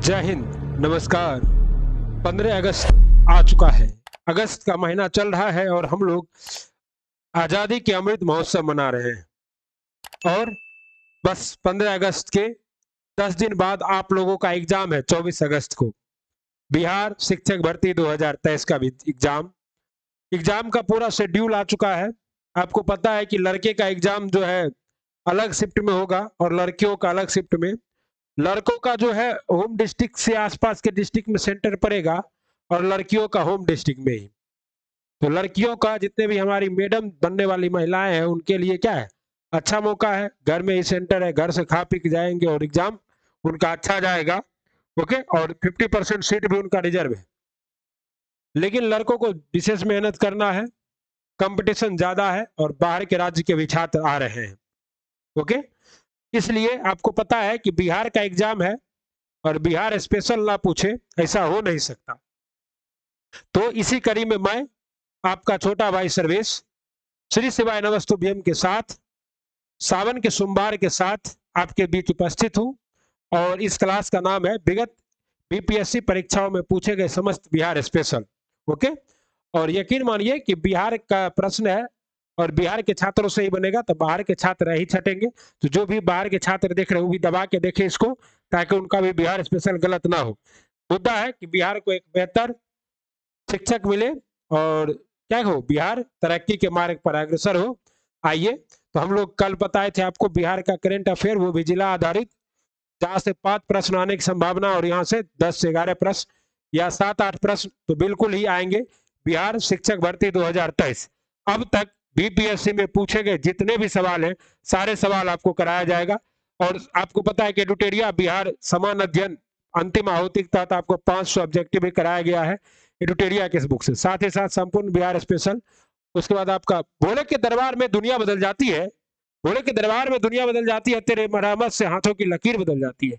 जय हिंद, नमस्कार। 15 अगस्त आ चुका है। अगस्त का महीना चल रहा है और हम लोग आज़ादी के अमृत महोत्सव मना रहे हैं। और बस 15 अगस्त के 10 दिन बाद आप लोगों का एग्जाम है 24 अगस्त को। बिहार शिक्षक भर्ती 2023 का भी एग्जाम का पूरा शेड्यूल आ चुका है। आपको पता है कि लड़के का एग्जाम जो है अलग शिफ्ट में होगा और लड़कियों का अलग शिफ्ट में। लड़कों का जो है होम डिस्ट्रिक्ट से आसपास के डिस्ट्रिक्ट में सेंटर पड़ेगा और लड़कियों का होम डिस्ट्रिक्ट में ही। तो लड़कियों का जितने भी हमारी मैडम बनने वाली महिलाएं हैं उनके लिए क्या है, अच्छा मौका है। घर में ही सेंटर है, घर से खा पी के जाएंगे और एग्जाम उनका अच्छा जाएगा। ओके, और 50% सीट भी उनका रिजर्व है। लेकिन लड़कों को विशेष मेहनत करना है, कंपटीशन ज्यादा है और बाहर के राज्य के भी छात्र आ रहे हैं। ओके, इसलिए आपको पता है कि बिहार का एग्जाम है और बिहार स्पेशल ना पूछे, ऐसा हो नहीं सकता। तो इसी कड़ी में मैं आपका छोटा भाई सर्वेश श्री शिवाय नमस्तुभ्यम के साथ सावन के सोमवार के साथ आपके बीच उपस्थित हूं। और इस क्लास का नाम है विगत बीपीएससी परीक्षाओं में पूछे गए समस्त बिहार स्पेशल। ओके, और यकीन मानिए कि बिहार का प्रश्न है और बिहार के छात्रों से ही बनेगा, तो बाहर के छात्र ही छटेंगे। तो जो भी बाहर के छात्र देख रहे हैं वो भी दबा के देखें इसको, ताकि उनका भी बिहार स्पेशल गलत ना हो। मुद्दा है कि बिहार को एक बेहतर शिक्षक मिले और क्या हो, बिहार तरक्की के मार्ग पर अग्रसर हो। आइए, तो हम लोग कल बताए थे आपको बिहार का करंट अफेयर, वो भी जिला आधारित, जहां से 5 प्रश्न आने की संभावना और यहाँ से 10 से 11 प्रश्न या 7-8 प्रश्न तो बिल्कुल ही आएंगे। बिहार शिक्षक भर्ती 2023 अब तक बीपीएससी में पूछे गए जितने भी सवाल हैं सारे सवाल आपको कराया जाएगा। और आपको पता है कि एडुटेरिया बिहार समान अध्ययन अंतिम आहुति के तहत आपको 500 ऑब्जेक्टिव भी कराया गया है एडुटेरिया के बुक से, साथ ही साथ संपूर्ण बिहार स्पेशल। उसके बाद आपका भोले के दरबार में दुनिया बदल जाती है, भोले के दरबार में दुनिया बदल जाती है, तेरे मरहमत से हाथों की लकीर बदल जाती है।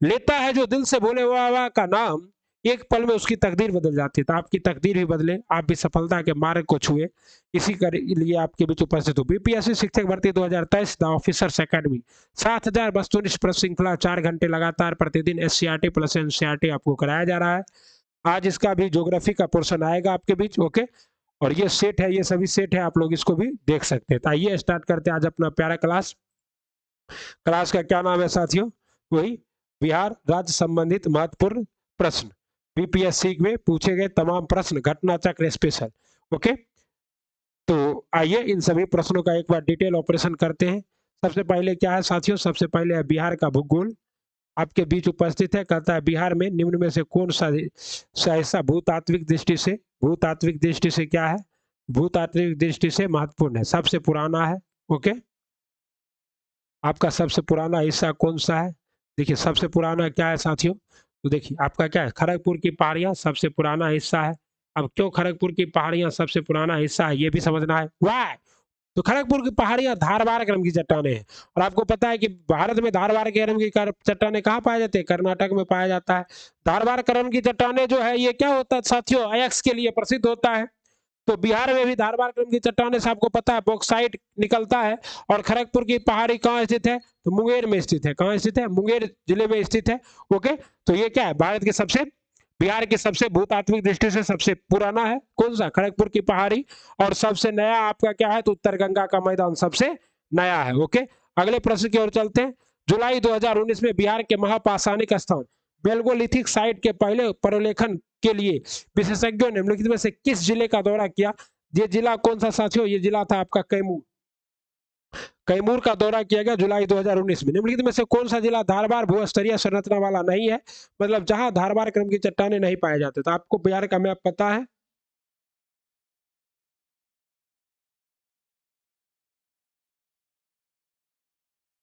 लेता है जो दिल से भोले बाबा का नाम, एक पल में उसकी तकदीर बदल जाती है। तो आपकी तकदीर भी बदले, आप भी सफलता के मार्ग को छुए, इसी के लिए आपके बीच उपस्थित हो बीपीएससी शिक्षक भर्ती 2023 द ऑफिसर्स एकेडमी। 7000 वस्तुनिष्ठ प्रश्न श्रृंखला 4 घंटे लगातार प्रतिदिन एससीईआरटी प्लस एनसीईआरटी आपको कराया जा रहा है। आज इसका भी ज्योग्राफी का पोर्शन आएगा आपके बीच। ओके, और ये सेट है, ये सभी सेट है, आप लोग इसको भी देख सकते हैं। तो आइए स्टार्ट करते हैं आज अपना प्यारा क्लास। क्लास का क्या नाम है साथियों? वही बिहार राज्य संबंधित महत्वपूर्ण प्रश्न, बीपीएससी में पूछे गए तमाम प्रश्न, घटना चक्र स्पेशल। ओके, तो आइए इन सभी प्रश्नों का एक बार डिटेल ऑपरेशन करते हैं। सबसे पहले क्या है साथियों? सबसे पहले है बिहार का भूगोल आपके बीच उपस्थित है। कहता है बिहार में निम्न में से कौन सा ऐसा भूतात्विक दृष्टि से क्या है, भूतात्विक दृष्टि से महत्वपूर्ण है, सबसे पुराना है। ओके, आपका सबसे पुराना हिस्सा कौन सा है? देखिए सबसे पुराना क्या है साथियों, तो देखिए आपका क्या है, खड़गपुर की पहाड़ियां सबसे पुराना हिस्सा है। अब क्यों खड़गपुर की पहाड़ियां सबसे पुराना हिस्सा है ये भी समझना है। वाह, तो खड़गपुर की पहाड़ियां धारवाड़ क्रम की चट्टानें हैं। और आपको पता है कि भारत में धारवाड़ क्रम की चट्टानें कहाँ पाए जाते हैं? कर्नाटक में पाया जाता है। धारवाड़ क्रम की चट्टानें जो है ये क्या होता है साथियों? अयस्क के लिए प्रसिद्ध होता है। तो बिहार में भी धारवाड़ क्रम की चट्टानें से आपको पता है बॉक्साइट निकलता है। और खड़गपुर की पहाड़ी कहाँ स्थित है? तो मुंगेर में स्थित है। कहाँ स्थित है? मुंगेर जिले में स्थित है। ओके, तो ये क्या है, भारत के सबसे, बिहार के सबसे भूतात्विक दृष्टि से सबसे पुराना है। कौन सा? खड़गपुर की पहाड़ी। और सबसे नया आपका क्या है? तो उत्तर गंगा का मैदान सबसे नया है। ओके, अगले प्रश्न की ओर चलते हैं। जुलाई 2019 में बिहार के महापाषाणिक स्थान मेलगोलिथिक साइट के पहले प्रलेखन के लिए विशेषज्ञों ने निम्नलिखित में से किस जिले का दौरा किया? ये जिला कौन सा साथियों? ये जिला था आपका कैमूर। कैमूर का दौरा किया गया जुलाई 2019 में। निम्नलिखित में से कौन सा जिला धारवाड़ भूस्तरीय संरचना वाला नहीं है? मतलब जहां धारवाड़ क्रम की चट्टानें नहीं पाए जाते। तो आपको बिहार का मैप पता है?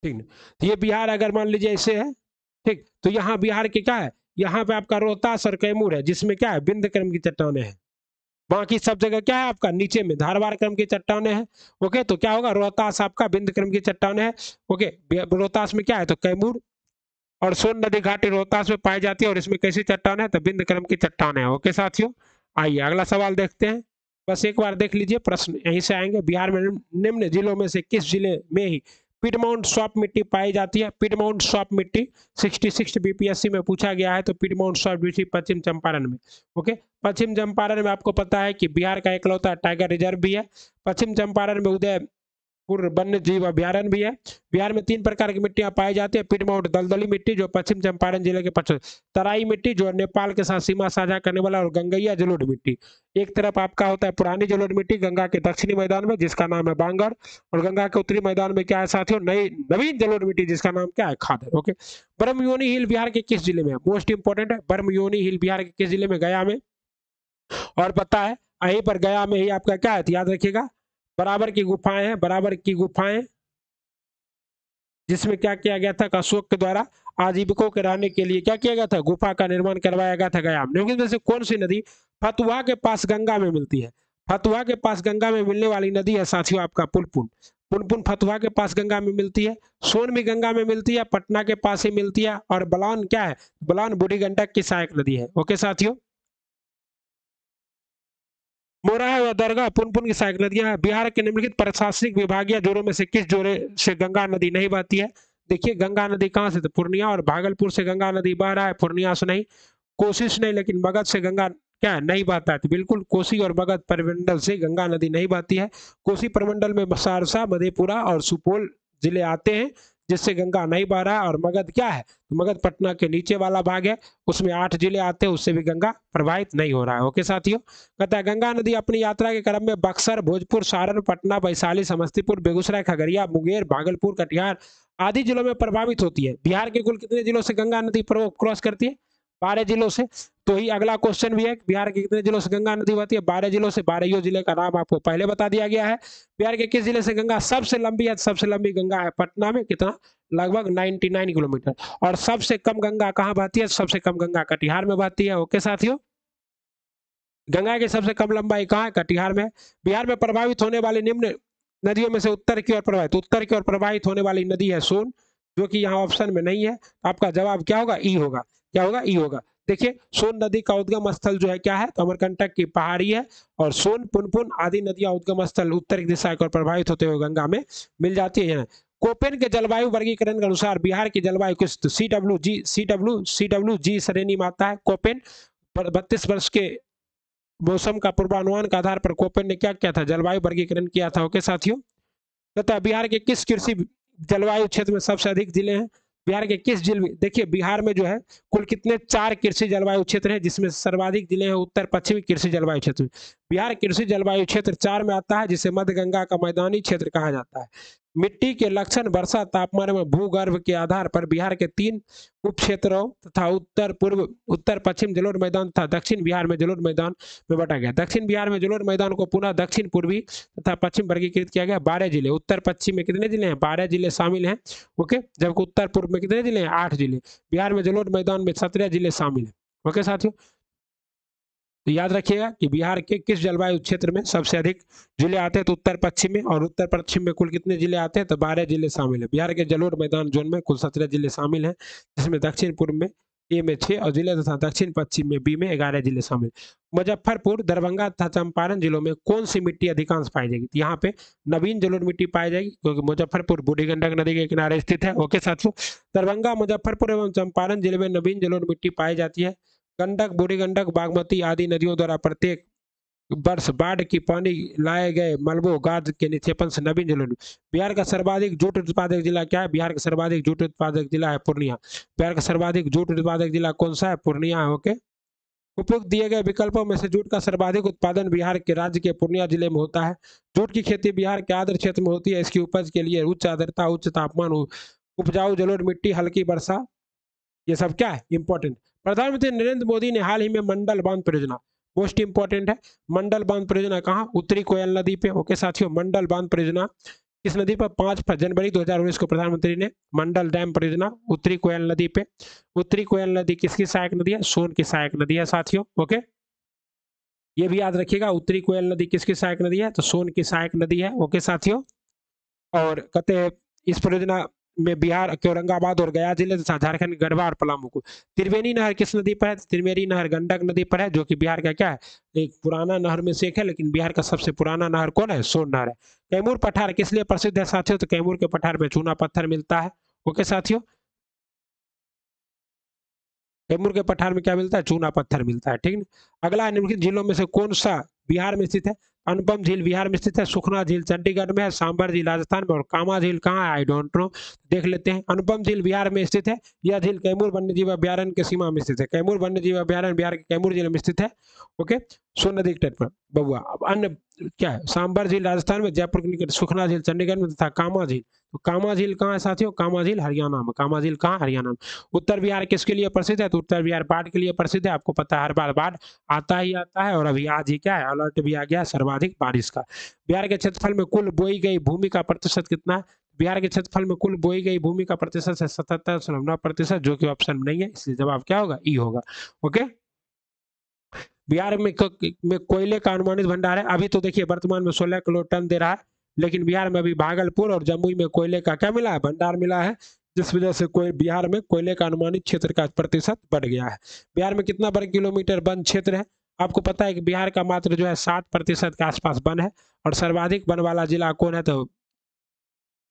ठीक, तो ये बिहार अगर मान लीजिए ऐसे है, ठीक, तो यहाँ बिहार के क्या है, यहाँ पे आपका रोहतास और कैमूर है जिसमें क्या है, बिंद क्रम की चट्टानें हैं। बाकी सब जगह क्या है आपका, नीचे में धारवाड़ क्रम की चट्टानें हैं। ओके, तो क्या होगा, रोहतास आपका बिंद क्रम की चट्टानें है। ओके, रोहतास में क्या है, तो कैमूर और सोन नदी घाटी रोहतास में पाई जाती है और इसमें कैसी चट्टान है, तो बिंद क्रम की चट्टान है। ओके साथियों, आइए अगला सवाल देखते हैं। बस एक बार देख लीजिए, प्रश्न यहीं से आएंगे। बिहार में निम्न जिलों में से किस जिले में ही पिटमाउंट स्वॉप मिट्टी पाई जाती है। पिटमाउंट स्वॉप मिट्टी 66 बीपीएससी में पूछा गया है, तो पिटमाउंट स्वॉप मिट्टी पश्चिम चंपारण में। ओके, पश्चिम चंपारण में आपको पता है कि बिहार का इकलौता टाइगर रिजर्व भी है। पश्चिम चंपारण में उदयपुर वन्य जीव अभ्यारण्य भी है। बिहार में 3 प्रकार की मिट्टियां पाई जाती है। पिटमाउंट दलदली मिट्टी जो पश्चिम चंपारण जिले के पश्चिम, तराई मिट्टी जो नेपाल के साथ सीमा साझा करने वाला, और गंगैया जलोढ़ मिट्टी। एक तरफ आपका होता है पुरानी जलोढ़ मिट्टी गंगा के दक्षिणी मैदान में, जिसका नाम है बांगर, और गंगा के उत्तरी मैदान में क्या है साथियों, नई नवीन जलोढ़ मिट्टी, जिसका नाम क्या है, खादर। ओके, बरमयोनी हिल बिहार के किस जिले में है? मोस्ट इंपोर्टेंट है, बरमयोनी हिल बिहार के किस जिले में? गया में। और पता है यहीं पर गया में ही आपका क्या है, याद रखिएगा, बराबर की गुफाएं हैं, बराबर की गुफाएं, जिसमें क्या किया गया था, अशोक के द्वारा आजीविकों के रहने के लिए क्या किया गया था, गुफा का निर्माण करवाया गया था गया में। में से कौन सी नदी फतुहा के पास गंगा में मिलती है? फतुहा के पास गंगा में मिलने वाली नदी है साथियों आपका पुनपुन। पुनपुन फतुहा के पास गंगा में मिलती है। सोन भी गंगा में मिलती है, पटना के पास ही मिलती है। और बलान क्या है, बलान बूढ़ी गंडक की सहायक नदी है। ओके साथियों, मोरहा व दरगाह पुनपुन की सहायक नदियां हैं। बिहार के निम्नलिखित प्रशासनिक विभागीय जोड़ों में से किस जोड़े से गंगा नदी नहीं बहती है? देखिए गंगा नदी कहाँ से, तो पूर्णिया और भागलपुर से गंगा नदी बह रहा है, पूर्णिया से नहीं, कोशिश नहीं, लेकिन मगध से गंगा क्या है, नहीं बहता है। तो बिल्कुल कोसी और मगध प्रमंडल से गंगा नदी नहीं बहती है। कोसी प्रमंडल में सहरसा, मधेपुरा और सुपौल जिले आते हैं, जिससे गंगा नहीं बह रहा है। और मगध क्या है, तो मगध पटना के नीचे वाला भाग है, उसमें 8 जिले आते हैं, उससे भी गंगा प्रभावित नहीं हो रहा है। ओके साथियों, कहता है गंगा नदी अपनी यात्रा के क्रम में बक्सर, भोजपुर, सारण, पटना, वैशाली, समस्तीपुर, बेगूसराय, खगड़िया, मुंगेर, भागलपुर, कटिहार आदि जिलों में प्रभावित होती है। बिहार के कुल कितने जिलों से गंगा नदी क्रॉस करती है? 12 जिलों से। तो ही अगला क्वेश्चन भी है, बिहार के कितने जिलों से गंगा नदी बहती है? 12 जिलों से। 12 जिले का नाम आपको पहले बता दिया गया है। बिहार के किस जिले से गंगा सबसे लंबी है? सबसे लंबी गंगा है पटना में, कितना, लगभग 99 किलोमीटर। और सबसे कम गंगा कहाँ बहती है? सबसे कम गंगा कटिहार में बहती है। ओके साथियों, गंगा की सबसे कम लंबाई कहाँ है? कटिहार में। बिहार में प्रभावित होने वाली निम्न नदियों में से उत्तर की ओर प्रवाहित होने वाली नदी है सोन, जो कि यहाँ ऑप्शन में नहीं है। आपका जवाब क्या होगा? ई होगा। क्या होगा? ई होगा। देखिए सोन नदी का उद्गम स्थल जो है क्या है, तो अमरकंटक की पहाड़ी है। और सोन, पुनपुन आदि नदियां उद्गम स्थल उत्तर की दिशा की ओर प्रभावित होते हुए गंगा में मिल जाती है। कोपेन के जलवायु वर्गीकरण के अनुसार बिहार की जलवायु किस CWG श्रेणी में आता है? कोपेन 32 वर्ष के मौसम का पूर्वानुमान के आधार पर कोपेन ने क्या किया था? जलवायु वर्गीकरण किया था। ओके साथियों, तथा बिहार के किस कृषि जलवायु क्षेत्र में सबसे अधिक जिले हैं? बिहार के किस जिले में, देखिए बिहार में जो है कुल कितने 4 कृषि जलवायु क्षेत्र हैं, जिसमें सर्वाधिक जिले हैं उत्तर पश्चिमी कृषि जलवायु क्षेत्र में। बिहार कृषि जलवायु क्षेत्र 4 में आता है, जिसे मध्य गंगा का मैदानी क्षेत्र कहा जाता है। मिट्टी के लक्षण, वर्षा, तापमान में भूगर्भ के आधार पर बिहार के 3 उप क्षेत्रों तथा उत्तर पूर्व, उत्तर पश्चिम जलोढ़ मैदान तथा दक्षिण बिहार में जलोढ़ मैदान में बांटा गया। दक्षिण बिहार में जलोढ़ मैदान को पुनः दक्षिण पूर्वी तथा पश्चिम वर्गीकृत किया गया। 12 जिले, उत्तर पश्चिम में कितने जिले हैं? 12 जिले शामिल हैं। ओके, जबकि उत्तर पूर्व में कितने जिले हैं? 8 जिले। बिहार में जलोढ़ मैदान में 17 जिले शामिल हैं। ओके साथियों, तो याद रखिएगा कि बिहार के किस जलवायु क्षेत्र में सबसे अधिक जिले आते हैं, तो उत्तर पश्चिम में। और उत्तर पश्चिम में कुल कितने जिले आते हैं? तो 12 जिले शामिल है। बिहार के जलोढ़ मैदान जोन में कुल 17 जिले शामिल हैं, जिसमें दक्षिण पूर्व में ए में 6 और जिले तथा दक्षिण पश्चिम में बी में 11 जिले शामिल। मुजफ्फरपुर, दरभंगा तथा चंपारण जिलों में कौन सी मिट्टी अधिकांश पाई जाएगी? तो यहाँ पे नवीन जलोढ़ मिट्टी पाई जाएगी, क्योंकि मुजफ्फरपुर बूढ़ी गंडक नदी के किनारे स्थित है। ओके साथियों, दरभंगा, मुजफ्फरपुर एवं चंपारण जिले में नवीन जलोढ़ मिट्टी पाई जाती है। गंडक, बूढ़ी गंडक, बागमती आदि नदियों द्वारा प्रत्येक वर्ष बाढ़ की पानी लाए गए मलबों गाद के निक्षेपण से नवीन जलोढ़। बिहार का सर्वाधिक जूट उत्पादक जिला क्या है? बिहार का सर्वाधिक जूट उत्पादक जिला है पूर्णिया। बिहार का सर्वाधिक जूट उत्पादक जिला कौन सा है? पूर्णिया है। ओके, उपयुक्त दिए गए विकल्पों में से जूट का सर्वाधिक उत्पादन बिहार के राज्य के पूर्णिया जिले में होता है। जूट की खेती बिहार के आर्द्र क्षेत्र में होती है। इसकी उपज के लिए उच्च आर्द्रता, उच्च तापमान, उपजाऊ जलोढ़ मिट्टी, हल्की वर्षा, ये सब क्या है? इंपॉर्टेंट। प्रधानमंत्री नरेंद्र मोदी ने हाल ही में मंडल बांध परियोजना, मोस्ट इंपॉर्टेंट है, मंडल बांध परियोजना कहाँ? उत्तरी कोयल नदी पे। ओके साथियों, मंडल बांध परियोजना किस नदी पर? 5 जनवरी 2019 को प्रधानमंत्री ने मंडल डैम परियोजना उत्तरी कोयल नदी पे। उत्तरी कोयल नदी किसकी सहायक नदी है? सोन की सहायक नदी है साथियों। ओके, ये भी याद रखिएगा, उत्तरी कोयल नदी किसकी सहायक नदी है? तो सोन की सहायक नदी है। ओके साथियों, और कहते हैं इस परियोजना में बिहार के औरंगाबाद और गया जिले तथा झारखंड के गढ़वा और पलामू को। त्रिवेणी नहर किस नदी पर है? त्रिवेणी नहर गंडक नदी पर है, जो कि बिहार का क्या है, एक पुराना नहर में से एक है, लेकिन बिहार का सबसे पुराना नहर कौन है? सोन नहर है। कैमूर पठार किस लिए प्रसिद्ध है साथियों? तो कैमूर के पठार में चूना पत्थर मिलता है। ओके साथियों, कैमूर के पठार में क्या मिलता है? चूना पत्थर मिलता है। ठीक है, अगला निम्नलिखित झीलों में से कौन सा बिहार में स्थित है? अनुपम झील बिहार में स्थित है, सुखना झील चंडीगढ़ में है, सांबर झील राजस्थान में, और कामा झील कहाँ है? आई डोंट नो, देख लेते हैं। अनुपम झील बिहार में स्थित है। यह झील कैमूर वन्यजीव अभ्यारण्य के सीमा में स्थित है। कैमूर वन्यजीव अभ्यारण्य बिहार के कैमूर जिले में स्थित है। ओके, सोन नदी के तट पर बबुआ। अब अन्य क्या है? सांबर झील राजस्थान में, जयपुर के निकट सुखना झील चंडीगढ़ में, तथा कामा झील, तो कामा झील कहाँ है साथियों? कामा झील हरियाणा में। कामा झील कहाँ? हरियाणा में। उत्तर बिहार किसके लिए प्रसिद्ध है? तो उत्तर बिहार बाढ़ के लिए प्रसिद्ध है। आपको पता है हर बार बाढ़ आता ही आता है, और अभी आज ही क्या है, अलर्ट भी आ गया सर्वाधिक बारिश का। बिहार के क्षेत्रफल में कुल बोई गई भूमि का प्रतिशत कितना है? बिहार के क्षेत्रफल में कुल बोई गई भूमि का प्रतिशत है 77.9%, जो कि ऑप्शन में नहीं है, इसलिए जवाब क्या होगा? ई होगा। ओके, बिहार में कोयले का अनुमानित भंडार है। अभी तो देखिए वर्तमान में 16 किलो टन दे रहा है, लेकिन बिहार में अभी भागलपुर और जमुई में कोयले का क्या मिला है? भंडार मिला है, जिस वजह से कोई बिहार में कोयले का अनुमानित क्षेत्र का प्रतिशत बढ़ गया है। बिहार में कितना वर्ग किलोमीटर वन क्षेत्र है? आपको पता है कि बिहार का मात्र जो है 7% के आसपास वन है, और सर्वाधिक वन वाला जिला कौन है? तो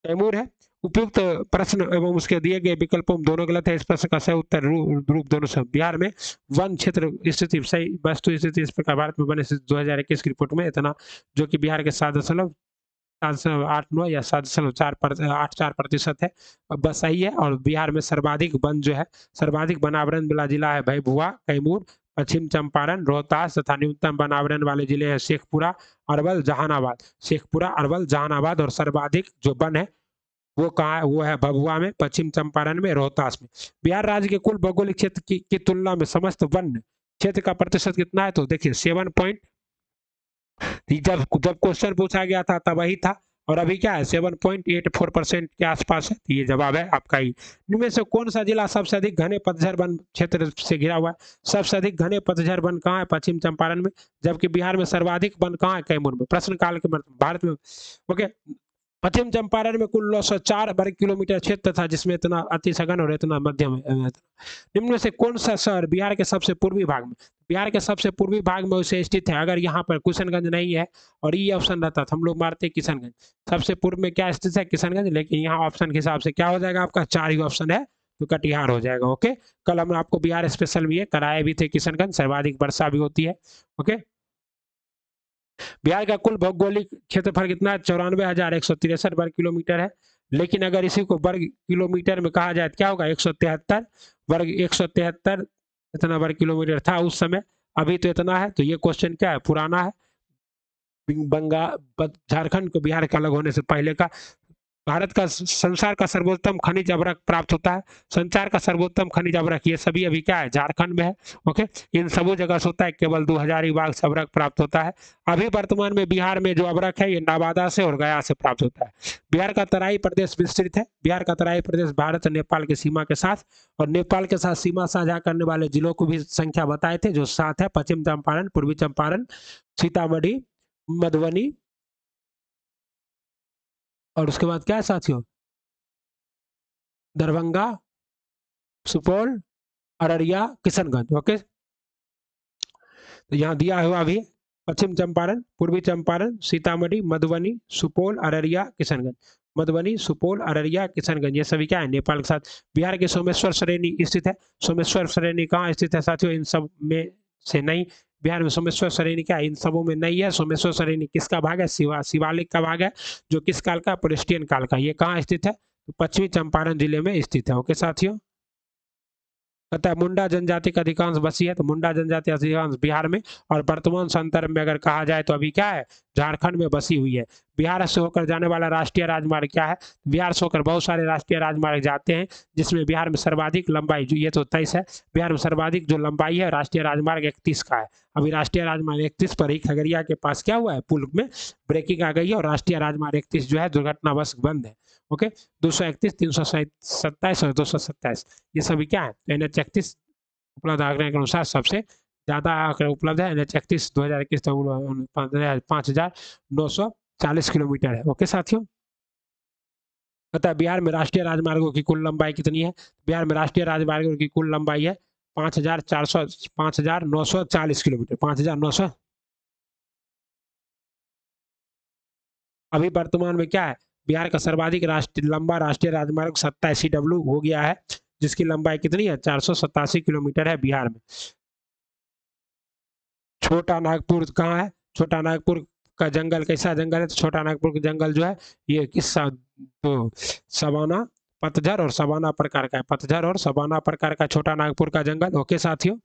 कैमूर है। उपयुक्त प्रश्न एवं उसके दिए गए विकल्पों में दोनों गलत है। इस प्रश्न का सही उत्तर रूप दोनों सब। बिहार में वन क्षेत्र स्थिति सही वस्तु स्थिति इस प्रकार। भारत में वन स्थिति 2021 की रिपोर्ट में इतना, जो कि बिहार के 7.89 या 7.84% है, बस सही है। और बिहार में सर्वाधिक वन जो है, सर्वाधिक वनावरण वाला जिला है भैभुआ, कैमूर, पश्चिम चंपारण, रोहतास, तथा न्यूनतम वनावरण वाले जिले हैं शेखपुरा, अरवल, जहानाबाद। शेखपुरा, अरवल, जहानाबाद, और सर्वाधिक जो वन है वो कहाँ है? वो है भभुआ में, पश्चिम चंपारण में, रोहतास में। बिहार राज्य के कुल भौगोलिक क्षेत्र की तुलना में समस्त वन क्षेत्र का प्रतिशत कितना है? तो देखिए 7 पॉइंट, जब जब क्वेश्चन पूछा गया था तब वही था, और अभी क्या है? 7.84% के आसपास है। ये जवाब है आपका ही। इनमें से कौन सा जिला सबसे अधिक घने पतझड़ वन क्षेत्र से घिरा हुआ है? सबसे अधिक घने पतझड़ वन कहाँ है? पश्चिम चंपारण में। जबकि बिहार में सर्वाधिक वन कहाँ है? कैमूर में। प्रश्न काल के भारत में। ओके, पश्चिम चंपारण में कुल 904 वर्ग किलोमीटर क्षेत्र था, जिसमें इतना अति सघन और इतना मध्यम है। निम्न में से कौन सा शहर बिहार के सबसे पूर्वी भाग में? बिहार के सबसे पूर्वी भाग में उसे स्थित है। अगर यहाँ पर किशनगंज नहीं है और ये ऑप्शन रहता तो हम लोग मारते किशनगंज। सबसे पूर्व में क्या स्थित है? किशनगंज। लेकिन यहाँ ऑप्शन के हिसाब से क्या हो जाएगा आपका? 4 ही ऑप्शन है, तो कटिहार हो जाएगा। ओके, कल हम आपको बिहार स्पेशल भी है कराए भी थे, किशनगंज सर्वाधिक वर्षा भी होती है। ओके, बिहार का कुल भौगोलिक क्षेत्रफल कितना है? 94,163 वर्ग किलोमीटर है। लेकिन अगर इसी को वर्ग किलोमीटर में कहा जाए तो क्या होगा? 173 वर्ग, 173 इतना वर्ग किलोमीटर था उस समय। अभी तो इतना है, तो ये क्वेश्चन क्या है? पुराना है। बंगाल, झारखंड को बिहार के अलग होने से पहले का। भारत का संसार का सर्वोत्तम खनिज अभ्रक प्राप्त होता है। संसार का सर्वोत्तम खनिज अभ्रक, ये सभी अभी क्या है? झारखंड में है। ओके, इन सभी जगह से होता है, केवल 2000 बाग से अभ्रक प्राप्त होता है। अभी वर्तमान में बिहार में जो अभ्रक है ये नवादा से और गया से प्राप्त होता है। बिहार का तराई प्रदेश विस्तृत है। बिहार का तराई प्रदेश भारत और नेपाल की सीमा के साथ, और नेपाल के साथ सीमा साझा करने वाले जिलों को भी संख्या बताए थे, जो 7 है। पश्चिम चंपारण, पूर्वी चंपारण, सीतामढ़ी, मधुबनी, और उसके बाद क्या है साथियों? दरभंगा, सुपौल, अररिया, किशनगंज। ओके, तो यहाँ दिया हुआ अभी पश्चिम चंपारण, पूर्वी चंपारण, सीतामढ़ी, मधुबनी, सुपौल, अररिया, किशनगंज। मधुबनी, सुपौल, अररिया, किशनगंज, ये सभी क्या है? नेपाल के साथ। बिहार के सोमेश्वर श्रेणी स्थित है। सोमेश्वर श्रेणी कहाँ स्थित है साथियों? इन सब में से नहीं। बिहार में सोमेश्वर श्रेणी क्या है? इन सबों में नहीं है। सोमेश्वर श्रेणी किसका भाग है? शिवालिक का भाग है, जो किस काल का? पुलिस्टियन काल का। ये कहाँ स्थित है? तो पश्चिमी चंपारण जिले में स्थित है। ओके साथियों, पता है मुंडा जनजाति का अधिकांश बसी है, तो मुंडा जनजाति अधिकांश बिहार में, और वर्तमान संदर्भ में अगर कहा जाए तो अभी क्या है? झारखंड में बसी हुई है। बिहार से होकर जाने वाला राष्ट्रीय राजमार्ग क्या है? बिहार से होकर बहुत सारे राष्ट्रीय राजमार्ग जाते हैं, जिसमें बिहार में सर्वाधिक लंबाई जो ये तो 23 है। बिहार में सर्वाधिक जो लंबाई है राष्ट्रीय राजमार्ग 31 का है। अभी राष्ट्रीय राजमार्ग 31 पर ही खगड़िया के पास क्या हुआ है? पुल में ब्रेकिंग आ गई है, और राष्ट्रीय राजमार्ग 31 जो है दुर्घटनावश बंद है। ओके, 231, 327 और 227, ये सभी क्या है? NH 31 उपलब्ध आंकड़े के अनुसार सबसे ज्यादा आंकड़े उपलब्ध है। NH 31 2021 5,940 किलोमीटर है। ओके साथियों, कहता है बिहार में राष्ट्रीय राजमार्गों की कुल लंबाई कितनी है? बिहार में राष्ट्रीय राजमार्गों की कुल लंबाई है 5,940 किलोमीटर, 5,900। अभी वर्तमान में क्या है, बिहार का सर्वाधिक लंबा राष्ट्रीय राजमार्ग 27 हो गया है, जिसकी लंबाई कितनी है? 487 किलोमीटर है बिहार में। छोटा नागपुर कहाँ है? छोटा नागपुर का जंगल कैसा जंगल है? तो छोटा नागपुर का जंगल जो है ये किस्सा तो सवाना, पतझर और सवाना प्रकार का है, पतझर और सवाना प्रकार का छोटा नागपुर का जंगल। ओके साथियों,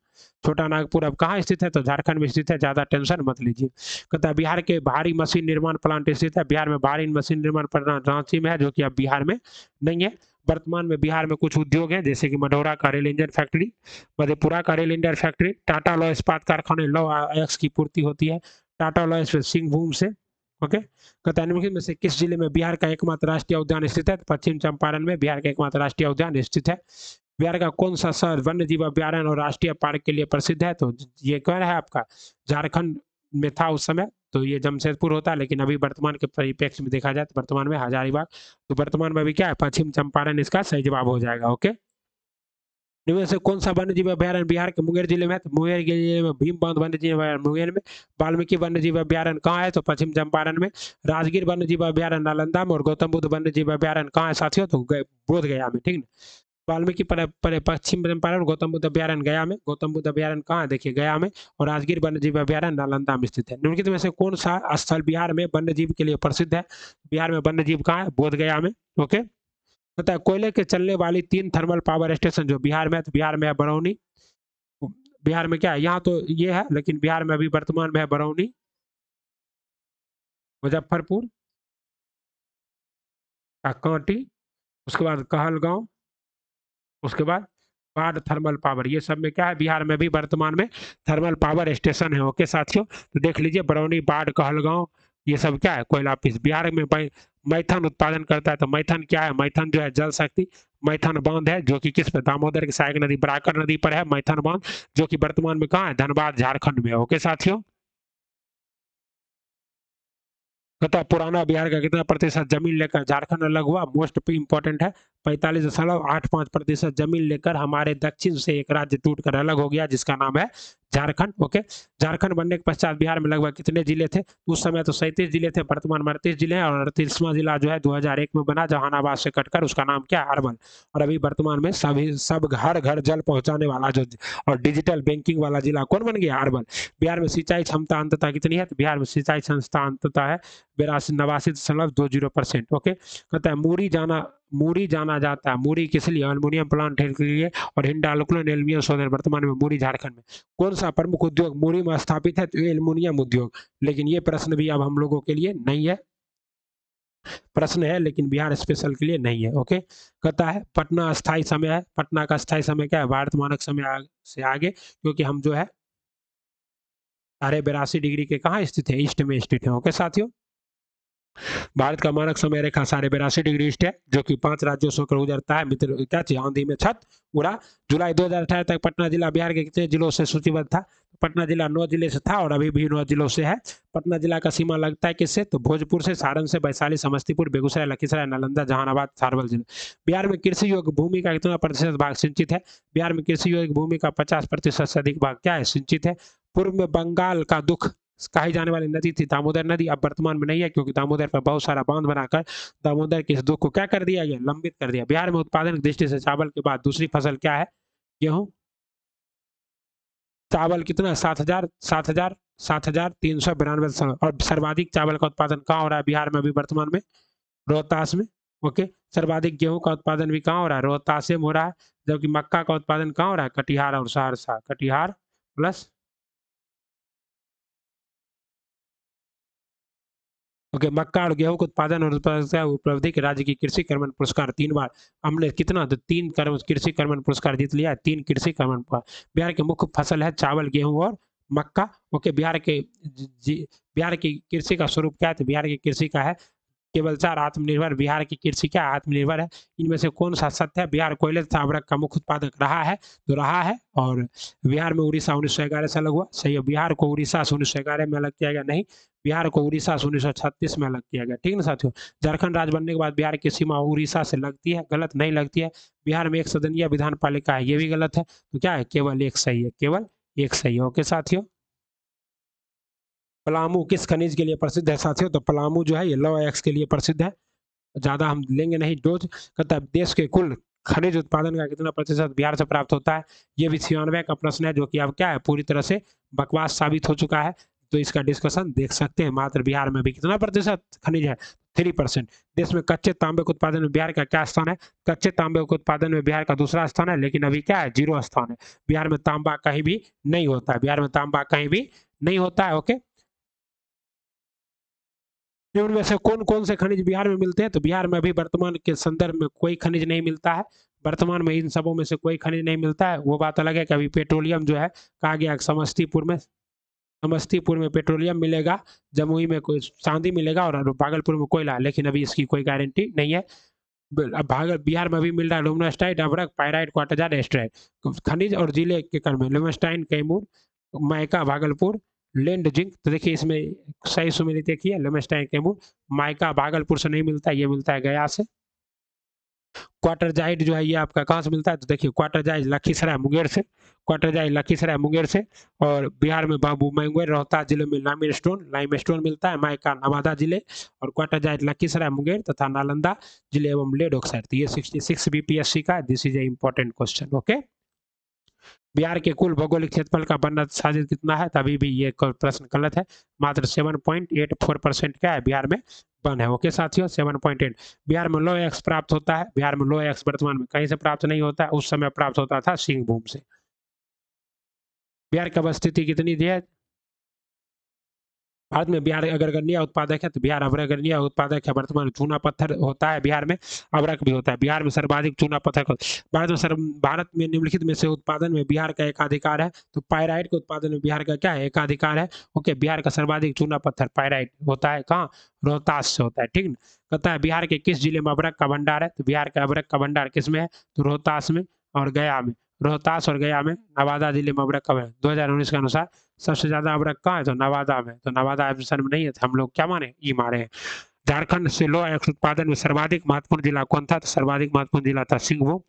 छोटा नागपुर अब कहाँ स्थित है? तो झारखंड में स्थित है, ज्यादा टेंशन मत लीजिए। कहता है बिहार के भारी मशीन निर्माण प्लांट स्थित है, बिहार में भारी मशीन निर्माण प्लांट रांची में है, जो कि अब बिहार में नहीं है। वर्तमान में बिहार में कुछ उद्योग हैं, जैसे कि मढ़ौरा का रेल इंजन फैक्ट्री, मधेपुरा का रेल इंजन फैक्ट्री, टाटा लौह इस्पात कारखाने लौह अयस्क की पूर्ति होती है टाटा लौह सिंहभूम से। ओके, कहता है निम्नलिखित में से किस जिले में बिहार का एकमात्र राष्ट्रीय उद्यान स्थित है? तो पश्चिम चंपारण में बिहार का एकमात्र राष्ट्रीय उद्यान स्थित है। बिहार का कौन सा शहर वन्य जीव अभ्यारण्य और राष्ट्रीय पार्क के लिए प्रसिद्ध है? तो ये कौन है आपका? झारखंड में था उस समय, तो ये जमशेदपुर होता है, लेकिन अभी वर्तमान के परिप्रेक्ष्य में देखा जाए तो वर्तमान में हजारीबाग। तो वर्तमान में अभी क्या है? पश्चिम चंपारण इसका सही जवाब हो जाएगा। ओके, इनमें से कौन सा वन्य जीव अभ्यारण्य बिहार के मुंगेर जिले में है? तो मुंगेर जिले में भीम बांध वन्य जीव अभ्यारण्य मुंगेर में। वाल्मीकि वन्य जीव अभ्यारण्य कहाँ है? तो पश्चिम चंपारण में। राजगीर वन्य जीव अभ्यारण्य नालंदा में। और गौतम बुद्ध वन्य जीव अभ्यारण्य कहाँ है साथियों? तो बोध गया में। ठीक है, वाल्मीकि पश्चिम चंपारण, गौतम बुद्ध अभ्यारण्य गया में। गौतम बुद्ध अभ्यारण्य कहाँ है? देखिए गया में। और राजगीर वन्य जीव अभ्यारण्य नालंदा में स्थित है। निम्नलिखित में से कौन सा स्थल बिहार में वन्य जीव के लिए प्रसिद्ध है? बिहार में वन्य जीव कहाँ है? बोध गया में। ओके, पता है कोयले के चलने वाली 3 थर्मल पावर स्टेशन जो बिहार में है, तो बिहार में है बरौनी। बिहार में क्या है? यहाँ तो ये है, लेकिन बिहार में अभी वर्तमान में है बरौनी, मुजफ्फरपुर का कांटी, उसके बाद कहलगांव, उसके बाद बाढ़ थर्मल पावर। ये सब में क्या है? बिहार में भी वर्तमान में थर्मल पावर स्टेशन है। ओके साथियों, तो देख लीजिए बरौनी, बाढ़, कहलगांव, ये सब क्या है? कोयला पीस। बिहार में मैथन उत्पादन करता है, तो मैथन क्या है? मैथन जो है जल शक्ति मैथन बांध है, जो कि किस पे? दामोदर की सहायक नदी बराकर नदी पर है मैथन बांध, जो कि वर्तमान में कहाँ है? धनबाद झारखंड में। ओके साथियों, कहता पुराना बिहार का कितना प्रतिशत जमीन लेकर झारखंड अलग हुआ? मोस्ट इंपॉर्टेंट है, 45.85% जमीन लेकर हमारे दक्षिण से एक राज्य टूटकर अलग हो गया, जिसका नाम है झारखंड। ओके, झारखंड बनने के पश्चात बिहार में लगभग कितने जिले थे? उस समय तो 37 जिले थे, वर्तमान में 38 जिले हैं। और 38वां जिला जो है 2001 में बना, जहानाबाद से कटकर, उसका नाम क्या है? अरवल। और अभी वर्तमान में सभी सब हर घर जल पहुंचाने वाला जो और डिजिटल बैंकिंग वाला जिला कौन बन गया? अरवल। बिहार में सिंचाई क्षमता अंततः कितनी है? तो बिहार में सिंचाई क्षमता अंततः है 82.89%। ओके, कहता है मूरी जाना जाता है, मूरी किस लिए? अल्मोनियम प्लांट के लिए। और हिंडाल्को एल्यूमिनियम शोधन, वर्तमान में मूरी झारखंड में। कौन सा प्रमुख उद्योग मूरी में स्थापित है? तो एल्यूमिनियम उद्योग। लेकिन ये प्रश्न भी अब हम लोगों के लिए नहीं है, प्रश्न है लेकिन बिहार स्पेशल के लिए नहीं है। ओके, कहता है पटना अस्थायी समय है, पटना का अस्थायी समय क्या है? भारत मानक समय से आगे, क्योंकि हम जो है 82.5 डिग्री के कहाँ स्थित है? ईस्ट में स्थित है। ओके साथियों, भारत का मानक समय रेखा 82.5 डिग्री ईस्ट है, जो कि 5 राज्यों से होकर गुजरता है। मित्र क्या चाहिए? आंधी में छत उड़ा। जुलाई 2018 तक पटना जिला बिहार के कितने जिलों से सूचीबद्ध था? पटना जिला 9 जिले से था और अभी भी 9 जिलों से है। पटना जिला का सीमा लगता है किससे? तो भोजपुर से, सारण से, वैशाली, समस्तीपुर, बेगूसराय, लखीसराय, नालंदा, जहानाबाद, अरवल जिले। बिहार में कृषि योग्य भूमि का कितना प्रतिशत भाग सिंचित है? बिहार में कृषि योग्य भूमि का 50% से अधिक भाग क्या है? सिंचित है। पूर्व में बंगाल का दुख कही जाने वाली नदी थी दामोदर नदी, अब वर्तमान में नहीं है, क्योंकि दामोदर पर बहुत सारा बांध बनाकर दामोदर के इस दुख को क्या कर दिया गया? लंबित कर दिया। बिहार में उत्पादन की दृष्टि से चावल के बाद दूसरी फसल क्या है? गेहूं। चावल कितना? 7,392। और सर्वाधिक चावल का उत्पादन कहाँ हो रहा है बिहार में अभी वर्तमान में? रोहतास में। ओके, सर्वाधिक गेहूं का उत्पादन भी कहाँ हो रहा है? रोहतास में हो रहा है। जबकि मक्का का उत्पादन कहाँ हो रहा है? कटिहार और सहरसा। कटिहार प्लस ओके, मक्का और गेहूं के उत्पादन और उपलब्धि के राज्य की कृषि कर्मण पुरस्कार 3 बार। हमने कितना? तो 3 कृषि कर्मण पुरस्कार जीत लिया है, 3 कृषि कर्मण पुरस्कार। बिहार की मुख्य फसल है चावल, गेहूं और मक्का। ओके, बिहार की कृषि का स्वरूप क्या है? तो बिहार की कृषि का है केवल 4 आत्मनिर्भर। बिहार की कृषि क्या आत्मनिर्भर है? इनमें से कौन सा सत्य है? बिहार कोयले तथा अभ्रक का मुख्य उत्पादक रहा है, तो रहा है। और बिहार में उड़ीसा 1911 से अलग हुआ, सही है। बिहार को उड़ीसा से 1911 में अलग किया गया नहीं, बिहार को उड़ीसा से 1936 में अलग किया गया, ठीक है ना साथियों। झारखंड राज्य बनने के बाद बिहार की सीमा उड़ीसा से लगती है, गलत नहीं लगती है। बिहार में एक सदनीय विधान पालिका है, ये भी गलत है। तो क्या है, केवल एक सही है, केवल एक सही है। ओके साथियों। पलामू किस खनिज के लिए प्रसिद्ध है साथियों? तो पलामू जो है ये लौह अयस्क के लिए प्रसिद्ध है। ज़्यादा हम लेंगे नहीं डोज। कहता है देश के कुल खनिज उत्पादन का कितना प्रतिशत बिहार से प्राप्त होता है? ये भी 96 का प्रश्न है, जो कि अब क्या है, पूरी तरह से बकवास साबित हो चुका है। तो इसका डिस्कशन देख सकते हैं। मात्र बिहार में भी कितना प्रतिशत खनिज है? 3%। देश में कच्चे तांबे के उत्पादन में बिहार का क्या स्थान है? कच्चे तांबे के उत्पादन में बिहार का दूसरा स्थान है, लेकिन अभी क्या है, 0 स्थान है। बिहार में तांबा कहीं भी नहीं होता है, बिहार में तांबा कहीं भी नहीं होता है। ओके। निम्न में से कौन कौन से खनिज बिहार में मिलते हैं? तो बिहार में अभी वर्तमान के संदर्भ में कोई खनिज नहीं मिलता है। वर्तमान में इन सबों में से कोई खनिज नहीं मिलता है। वो बात अलग है कि अभी पेट्रोलियम जो है, कहा गया समस्तीपुर में पेट्रोलियम मिलेगा, जमुई में कोई चांदी मिलेगा और भागलपुर में कोयला, लेकिन अभी इसकी कोई गारंटी नहीं है। अब बिहार में भी मिल रहा है लुमनास्टाइट, अभ्रक, पायराइट, क्वार्टजाइट, एस्ट्राइट। खनिज और जिले के क्रम में लुमनास्टाइन कैमूर, मायका भागलपुर, लैंड जिंक। तो देखिए इसमें सही सुमेलित देखिए, लुमनास्टाइन कैमूर, मायका भागलपुर से नहीं मिलता, ये मिलता है गया से। क्वार्टरजाइट जो है ये आपका कहाँ से मिलता है? तो देखिए क्वार्टरजाइट लखीसराय मुंगेर से, क्वार्टरजाइट लखीसराय मुंगेर से। और बिहार में बाबू मुंगेर रोहतास जिले में लाइमस्टोन मिलता है, माइका नवादा जिले। और क्वार्टरजाइट लखीसराय मुंगेर तथा नालंदा जिले एवं लेड ऑक्साइड। तो ये 66 बीपीएससी का, this is a important question. Okay. Bihar के कुल भौगोलिक क्षेत्रफल का बनना साजिश कितना है? तभी भी ये प्रश्न गलत है। मात्र 7.84% क्या है बिहार में वन है। ओके साथियों, 7.8। बिहार में लो एक्स प्राप्त होता है। बिहार में लो एक्स वर्तमान में कहीं से प्राप्त नहीं होता है, उस समय प्राप्त होता था सिंहभूम से। बिहार की अवस्थिति कितनी दी है? भारत में बिहार अग्रगण्य उत्पादक है, तो बिहार अग्रगण्य उत्पादक है। वर्तमान में चूना पत्थर होता है बिहार में, अभ्रक भी होता है। बिहार में सर्वाधिक चूना पत्थर भारत में निम्नलिखित में से उत्पादन में बिहार का एकाधिकार है। तो पायराइट के उत्पादन में बिहार का क्या है? एकाधिकार है। ओके। बिहार का सर्वाधिक चूना पत्थर पायराइट होता है कहाँ? रोहतास से होता है, ठीक है। कहता है बिहार के किस जिले में अभ्रक का भंडार है? तो बिहार का अभ्रक का भंडार किस में है? तो रोहतास में और गया में। रोहतास और गया में, नवादा जिले में अभ्रक कब है? 2019 के अनुसार सबसे ज्यादा अभ्रक कहाँ है? तो नवादा में। तो नवादा ऑप्शन में नहीं है, तो हम लोग क्या माने? ई मारे हैं। झारखंड से लो एक्स उत्पादन में सर्वाधिक महत्वपूर्ण जिला कौन था? तो सर्वाधिक महत्वपूर्ण जिला था सिंहभूम।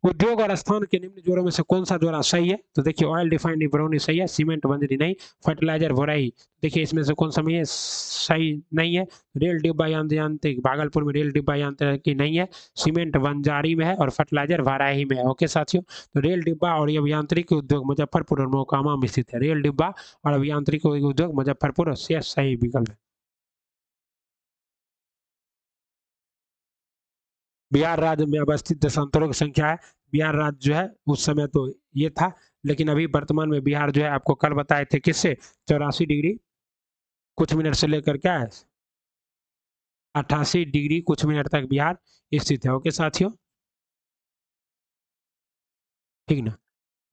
उद्योग और स्थान के निम्न जोड़ों में से कौन सा जोड़ा सही है? तो देखिए ऑयल रिफाइनरी बरौनी सही है, सीमेंट बंदरी नहीं, फर्टिलाइजर भोरही। देखिए इसमें से कौन सा में है? सही नहीं है। रेल डिब्बा यांत्रिक भागलपुर में रेल डिब्बा यांत्रिकी नहीं है, सीमेंट बंजारी में है और फर्टिलाइजर वाराही में है। ओके साथियों। तो रेल डिब्बा और अभियांत्रिकी उद्योग मुजफ्फरपुर और मोकामा में स्थित है। रेल डिब्बा और अभियांत्रिकी उद्योग मुजफ्फरपुर से सही विकल्प है। बिहार राज्य में अवस्थित देशांतरों की संख्या है। बिहार राज्य जो है उस समय तो ये था, लेकिन अभी वर्तमान में बिहार जो है आपको कल बताए थे किससे? 84 डिग्री कुछ मिनट से लेकर क्या है, 88 डिग्री कुछ मिनट तक बिहार स्थित है। ओके साथियों, ठीक ना।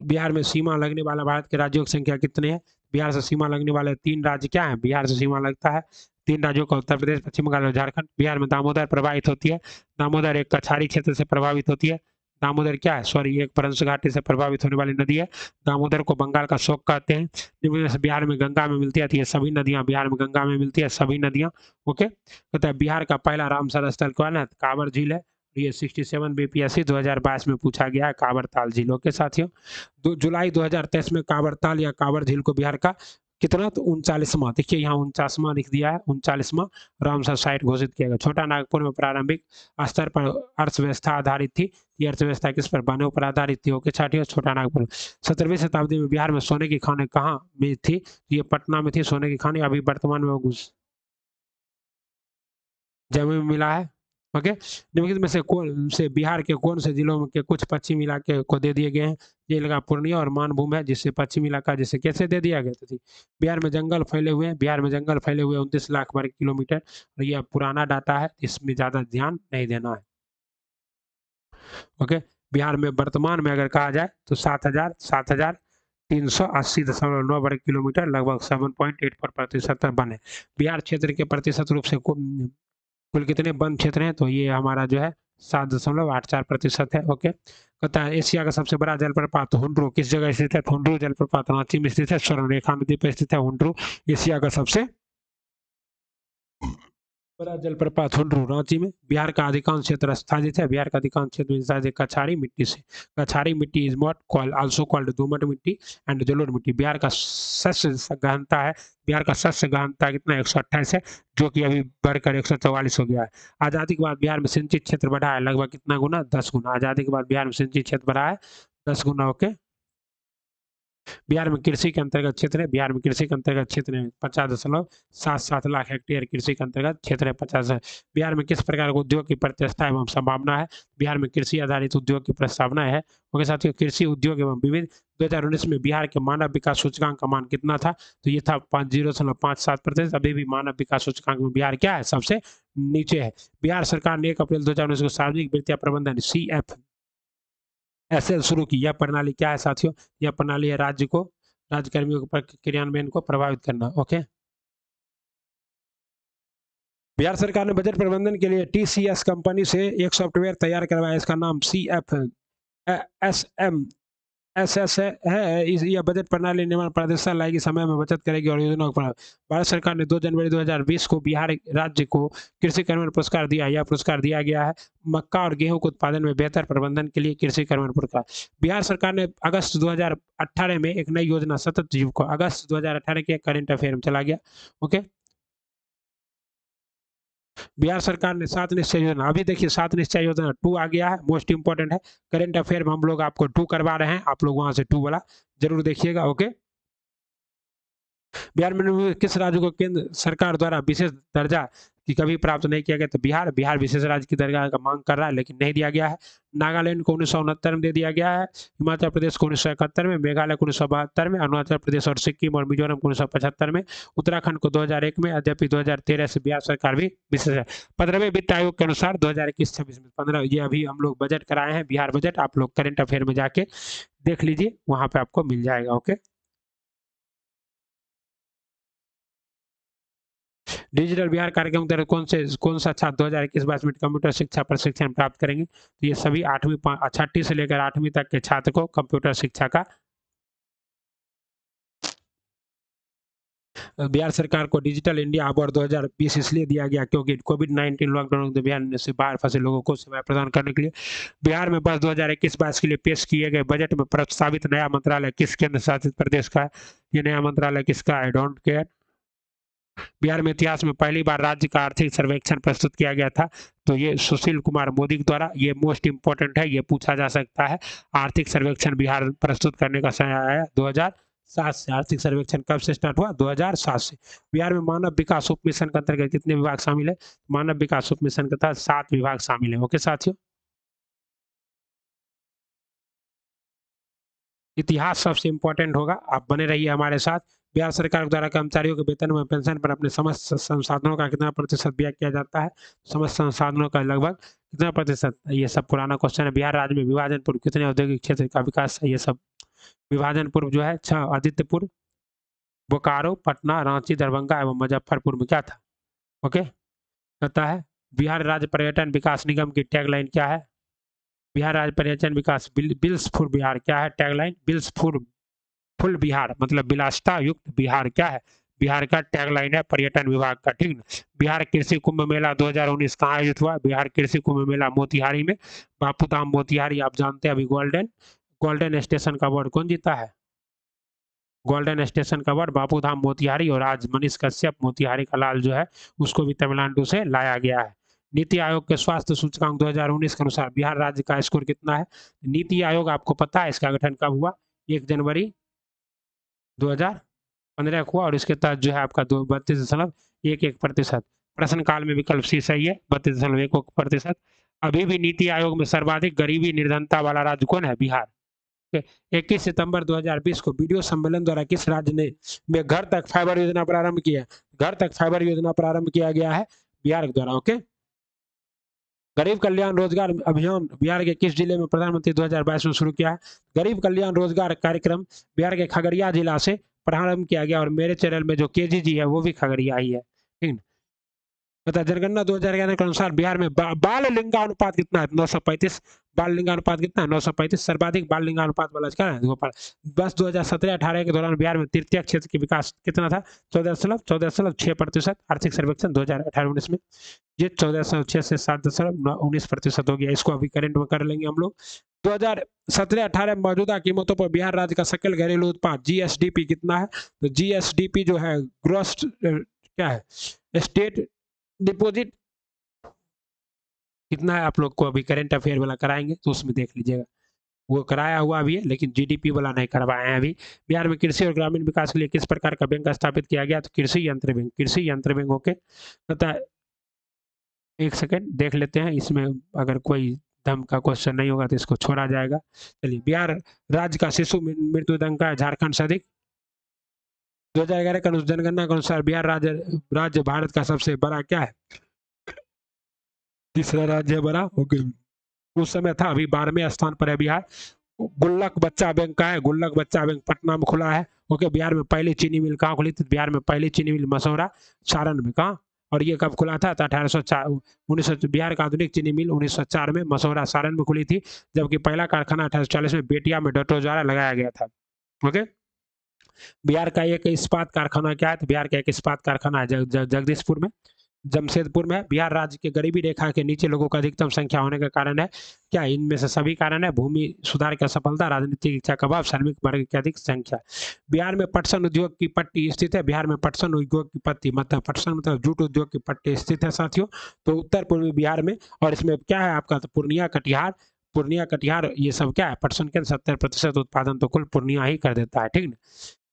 बिहार में सीमा लगने वाला भारत के राज्यों की संख्या कितने हैं? बिहार से सीमा लगने वाले 3 राज्य क्या है? बिहार से सीमा लगता है 3 राज्यों का, उत्तर प्रदेश, पश्चिम बंगाल और झारखंड। बिहार में दामोदर प्रवाहित होती है। दामोदर एक कछारी क्षेत्र से प्रभावित होती है। दामोदर क्या है? सॉरी, एक परंश घाटी से प्रभावित होने वाली नदी है। दामोदर को बंगाल का शोक कहते हैं। बिहार में गंगा में मिलती है। ये सभी नदियां बिहार में गंगा में मिलती है, सभी नदियां। ओके। कहता है बिहार का पहला रामसर स्थल कौन है? कांवर झील है। ये 67 बीपीएससी 2022 में पूछा गया है, कांवर ताल झीलों के साथियों। जुलाई 2023 में कांवर ताल या कांवर झील को बिहार का कितना? तो 39वां, देखिए यहाँ 49वां लिख दिया है, 39वां रामसर साइट घोषित किया गया। छोटा नागपुर में प्रारंभिक स्तर पर अर्थव्यवस्था आधारित थी। ये अर्थव्यवस्था किस पर? वनों पर आधारित थी। ओके छाटियों, छोटा नागपुर। 17वीं शताब्दी में बिहार में सोने की खाने कहाँ में थी? ये पटना में थी सोने की खाने। अभी वर्तमान में वो जमुई में मिला है। ओके। निम्नलिखित में से कौन से बिहार के कौन से जिलों के कुछ पश्चिमी इलाके को दे दिए गए हैं? ये इलाका पूर्णिया और मानभूम है, जिससे पश्चिमी इलाका जिसे कैसे दे दिया गया था? बिहार में जंगल फैले हुए हैं। बिहार में जंगल फैले हुए 29 लाख वर्ग किलोमीटर। और यह पुराना डाटा है, इसमें ज़्यादा ध्यान नहीं देना है। ओके। बिहार में वर्तमान में अगर कहा जाए तो 7,380.9 वर्ग किलोमीटर, लगभग 7.84% वन है। बिहार क्षेत्र के प्रतिशत रूप से कुल कितने वन क्षेत्र हैं? तो ये हमारा जो है 7.84% है। ओके। कहता है एशिया का सबसे बड़ा जलप्रपात हुंड्रू किस जगह स्थित है? हुंड्रू जलप्रपात रांची में स्थित है। स्वर्ण रेखा नदी पर स्थित है हुंड्रू, एशिया का सबसे बड़ा जलप्रपात हुंड्रू रांची में। बिहार का अधिकांश क्षेत्र आच्छादित है। बिहार का अधिकांश क्षेत्र में कछारी मिट्टी से। कछारी मिट्टी is not called also called दोमट मिट्टी एंड जलोढ़ मिट्टी। बिहार का शस्य गहनता है, बिहार का शस्य गहनता कितना 128 है, जो कि अभी बढ़कर 144 हो गया है। आज़ादी के बाद बिहार में सिंचित क्षेत्र बढ़ा है लगभग कितना गुना? 10 गुना। आज़ादी के बाद बिहार में सिंचित क्षेत्र बढ़ा है 10 गुना। ओके। बिहार में कृषि के अंतर्गत क्षेत्र है, बिहार में कृषि के अंतर्गत क्षेत्र है 50.77 लाख हेक्टेयर कृषि के अंतर्गत क्षेत्र है 50 है। बिहार में किस प्रकार के उद्योग की प्रतिष्ठा एवं संभावना है? बिहार में कृषि आधारित उद्योग की प्रस्तावना है। ओके साथियों, कृषि उद्योग एवं विविध 2019 में बिहार के मानव विकास सूचकांक का मान कितना था? तो ये था 0.57%। अभी भी मानव विकास सूचकांक में बिहार क्या है? सबसे नीचे है। बिहार सरकार ने 1 अप्रैल 2019 को सार्वजनिक वित्तीय प्रबंधन CF ऐसे शुरू की। यह प्रणाली क्या है साथियों? यह प्रणाली है राज्य कर्मियों के क्रियान्वयन को प्रभावित करना। ओके। बिहार सरकार ने बजट प्रबंधन के लिए TCS कंपनी से एक सॉफ्टवेयर तैयार करवाया। इसका नाम CFSM है। यह बजट प्रणाली निर्माण पारदर्शिता लाएगी, समय में बचत करेगी और योजनाओं को। भारत सरकार ने 2 जनवरी 2020 को बिहार राज्य को कृषि कर्मण पुरस्कार दिया। यह पुरस्कार दिया गया है मक्का और गेहूं के उत्पादन में बेहतर प्रबंधन के लिए कृषि कर्मण पुरस्कार। बिहार सरकार ने अगस्त 2018 में एक नई योजना सतत जीविका, अगस्त 2018 के करंट अफेयर में चला गया। ओके। बिहार सरकार ने 7 निश्चय योजना, अभी देखिए 7 निश्चय योजना 2 आ गया है, मोस्ट इंपॉर्टेंट है। करंट अफेयर में हम लोग आपको 2 करवा रहे हैं, आप लोग वहां से 2 वाला जरूर देखिएगा। ओके। बिहार में किस राज्य को केंद्र सरकार द्वारा विशेष दर्जा की कभी प्राप्त नहीं किया गया? तो बिहार विशेष राज्य की दर्जा का मांग कर रहा है लेकिन नहीं दिया गया है। नागालैंड को 1969 में दे दिया गया है, हिमाचल प्रदेश को 1971 में, मेघालय को 1972 में, अरुणाचल प्रदेश और सिक्किम और मिजोरम को 1975 में, उत्तराखंड को 2001 में, यद्यपि 2013 से बिहार सरकार भी विशेष है। 15वें वित्त आयोग के अनुसार 2021-26 में 15, ये अभी हम लोग बजट कराए हैं बिहार बजट, आप लोग करंट अफेयर में जाके देख लीजिए, वहां पे आपको मिल जाएगा। ओके। डिजिटल बिहार कार्यक्रम के तहत कौन सा छात्र 2021-22 में कंप्यूटर शिक्षा प्रशिक्षण प्राप्त करेंगे? तो ये सभी 6ठी से लेकर 8वीं तक के छात्र को कंप्यूटर शिक्षा का बिहार सरकार को डिजिटल इंडिया अवार्ड 2020 इसलिए दिया गया क्योंकि कोविड-19 लॉकडाउन के बिहार से बाहर फंसे लोगों को सेवाएं प्रदान करने के लिए। बिहार में वर्ष 2021-22 के लिए पेश किए गए बजट में प्रस्तावित नया मंत्रालय किस केंद्र शासित प्रदेश का है? ये नया मंत्रालय किसका है? Don't care. बिहार में इतिहास में पहली बार राज्य का आर्थिक सर्वेक्षण प्रस्तुत किया गया था, तो ये सुशील कुमार मोदी द्वारा, ये मोस्ट इंपॉर्टेंट है, ये पूछा जा सकता है। आर्थिक सर्वेक्षण बिहार प्रस्तुत करने का समय आया 2007 से। आर्थिक सर्वेक्षण कब से स्टार्ट हुआ? 2007 से। बिहार में मानव विकास उप मिशन के अंतर्गत कितने विभाग शामिल है? मानव विकास उप मिशन के तहत 7 विभाग शामिल है। ओके साथियों, इतिहास सबसे इंपॉर्टेंट होगा, आप बने रहिए हमारे साथ। बिहार सरकार द्वारा कर्मचारियों के वेतन व पेंशन पर अपने समस्त संसाधनों का कितना प्रतिशत व्यय किया जाता है? समस्त संसाधनों का लगभग कितना प्रतिशत? ये सब पुराना क्वेश्चन है। बिहार राज्य में विभाजन पूर्व कितने औद्योगिक क्षेत्र का विकास है? ये सब विभाजन पूर्व जो है 6, आदित्यपुर, बोकारो, पटना, रांची, दरभंगा एवं मुजफ्फरपुर में क्या था? ओके। कहता है बिहार राज्य पर्यटन विकास निगम की टैगलाइन क्या है? बिहार राज्य पर्यटन विकास बिल्स फॉर बिहार क्या है tagline? Bills for full Bihar, मतलब विलासता युक्त बिहार क्या है? बिहार का टैगलाइन है पर्यटन विभाग का। ठीक ना। बिहार कृषि कुंभ मेला 2019 कहाँ आयोजित हुआ? बिहार कृषि कुंभ मेला मोतिहारी में। बापू धाम मोतिहारी आप जानते हैं। अभी गोल्डन गोल्डन स्टेशन का अवार्ड कौन जीता है? गोल्डन स्टेशन का अवार्ड बापू धाम मोतिहारी, और आज मनीष कश्यप मोतिहारी का लाल जो है उसको भी तमिलनाडु से लाया गया है। नीति आयोग के स्वास्थ्य सूचकांक 2019 के अनुसार बिहार राज्य का स्कोर कितना है? नीति आयोग आपको पता है इसका गठन कब हुआ? 1 जनवरी 2015 को हुआ, और इसके तहत जो है आपका 32.11%। प्रश्न काल में विकल्प सी सही है, 32.11%। अभी भी नीति आयोग में सर्वाधिक गरीबी निर्धनता वाला राज्य कौन है? बिहार। 21 सितंबर 2020 को वीडियो सम्मेलन द्वारा किस राज्य ने में घर तक फाइबर योजना प्रारंभ की है? घर तक फाइबर योजना प्रारंभ किया गया है बिहार के द्वारा। ओके। गरीब कल्याण रोजगार अभियान बिहार के किस जिले में प्रधानमंत्री 2022 में शुरू किया है? गरीब कल्याण रोजगार कार्यक्रम बिहार के खगड़िया जिला से प्रारंभ किया गया, और मेरे चैनल में जो केजी जी है वो भी खगड़िया ही है। ठीक। बता, जनगणना 2011 के अनुसार बिहार में बाल लिंगानुपात कितना है? 935। बाल लिंगानुपात कितना है? 935। सर्वाधिक बाल लिंगानुपात वाला क्या है? भोपाल। बस 2017-18 के दौरान बिहार में तृतीय क्षेत्र के विकास कितना था? 14.6%। आर्थिक सर्वेक्षण 2018-19 में ये 14.6 से 7.19% हो गया। इसको अभी करंट में कर लेंगे हम लोग। 2017-18 में मौजूदा कीमतों पर बिहार राज्य का सकल घरेलू उत्पाद जीएसडीपी कितना है? तो जीएसडीपी जो है ग्रॉस क्या है? स्टेट डिपॉजिट कितना है? आप लोग को अभी करंट अफेयर वाला कराएंगे तो उसमें देख लीजिएगा। वो कराया हुआ भी है लेकिन जीडीपी वाला नहीं करवाए हैं अभी। बिहार में कृषि और ग्रामीण विकास के लिए किस प्रकार का बैंक स्थापित किया गया? तो कृषि यंत्र बैंक। कृषि यंत्र बैंक। ओके, पता, एक सेकंड देख लेते हैं इसमें, अगर कोई धम का क्वेश्चन नहीं होगा तो इसको छोड़ा जाएगा। चलिए, बिहार राज्य का शिशु मृत्यु दर का झारखंड से अधिक। 2011 के जनगणना के अनुसार बिहार राज्य भारत का सबसे बड़ा क्या है? तीसरा राज्य बड़ा। ओके, उस समय था, अभी 12वें स्थान पर है बिहार। गुल्लक बच्चा बैंक का है? गुल्लक बच्चा बैंक पटना में खुला है। ओके, बिहार में पहली चीनी मिल कहाँ खुली थी? बिहार में पहली चीनी मिल मसौरा सारण में। कहाँ? और ये कब खुला था? तो 1804 1900। बिहार का आधुनिक चीनी मिल 1904 में मसौरा सारण में खुली थी, जबकि पहला कारखाना 1840 में बेटिया में डॉक्टर द्वारा लगाया गया था। ओके, बिहार का एक इस्पात कारखाना क्या है? तो बिहार का एक इस्पात कारखाना है जगदीशपुर में, जमशेदपुर में। बिहार राज्य के गरीबी रेखा के नीचे लोगों का अधिकतम संख्या होने का कारण है क्या? इनमें से सभी कारण है: भूमि सुधार की असफलता, राजनीतिक इच्छा का अभाव, श्रमिक वर्ग की अधिक संख्या। बिहार में पटसन उद्योग की पट्टी स्थित है। बिहार में पटसन उद्योग की पट्टी मतलब पटसन मतलब जूट उद्योग की पट्टी स्थित है साथियों। तो उत्तर पूर्वी बिहार में, और इसमें क्या है आपका? तो पूर्णिया, कटिहार, पूर्णिया कटिहार ये सब क्या है? पटसन के 70% उत्पादन तो कुल पूर्णिया ही कर देता है। ठीक है,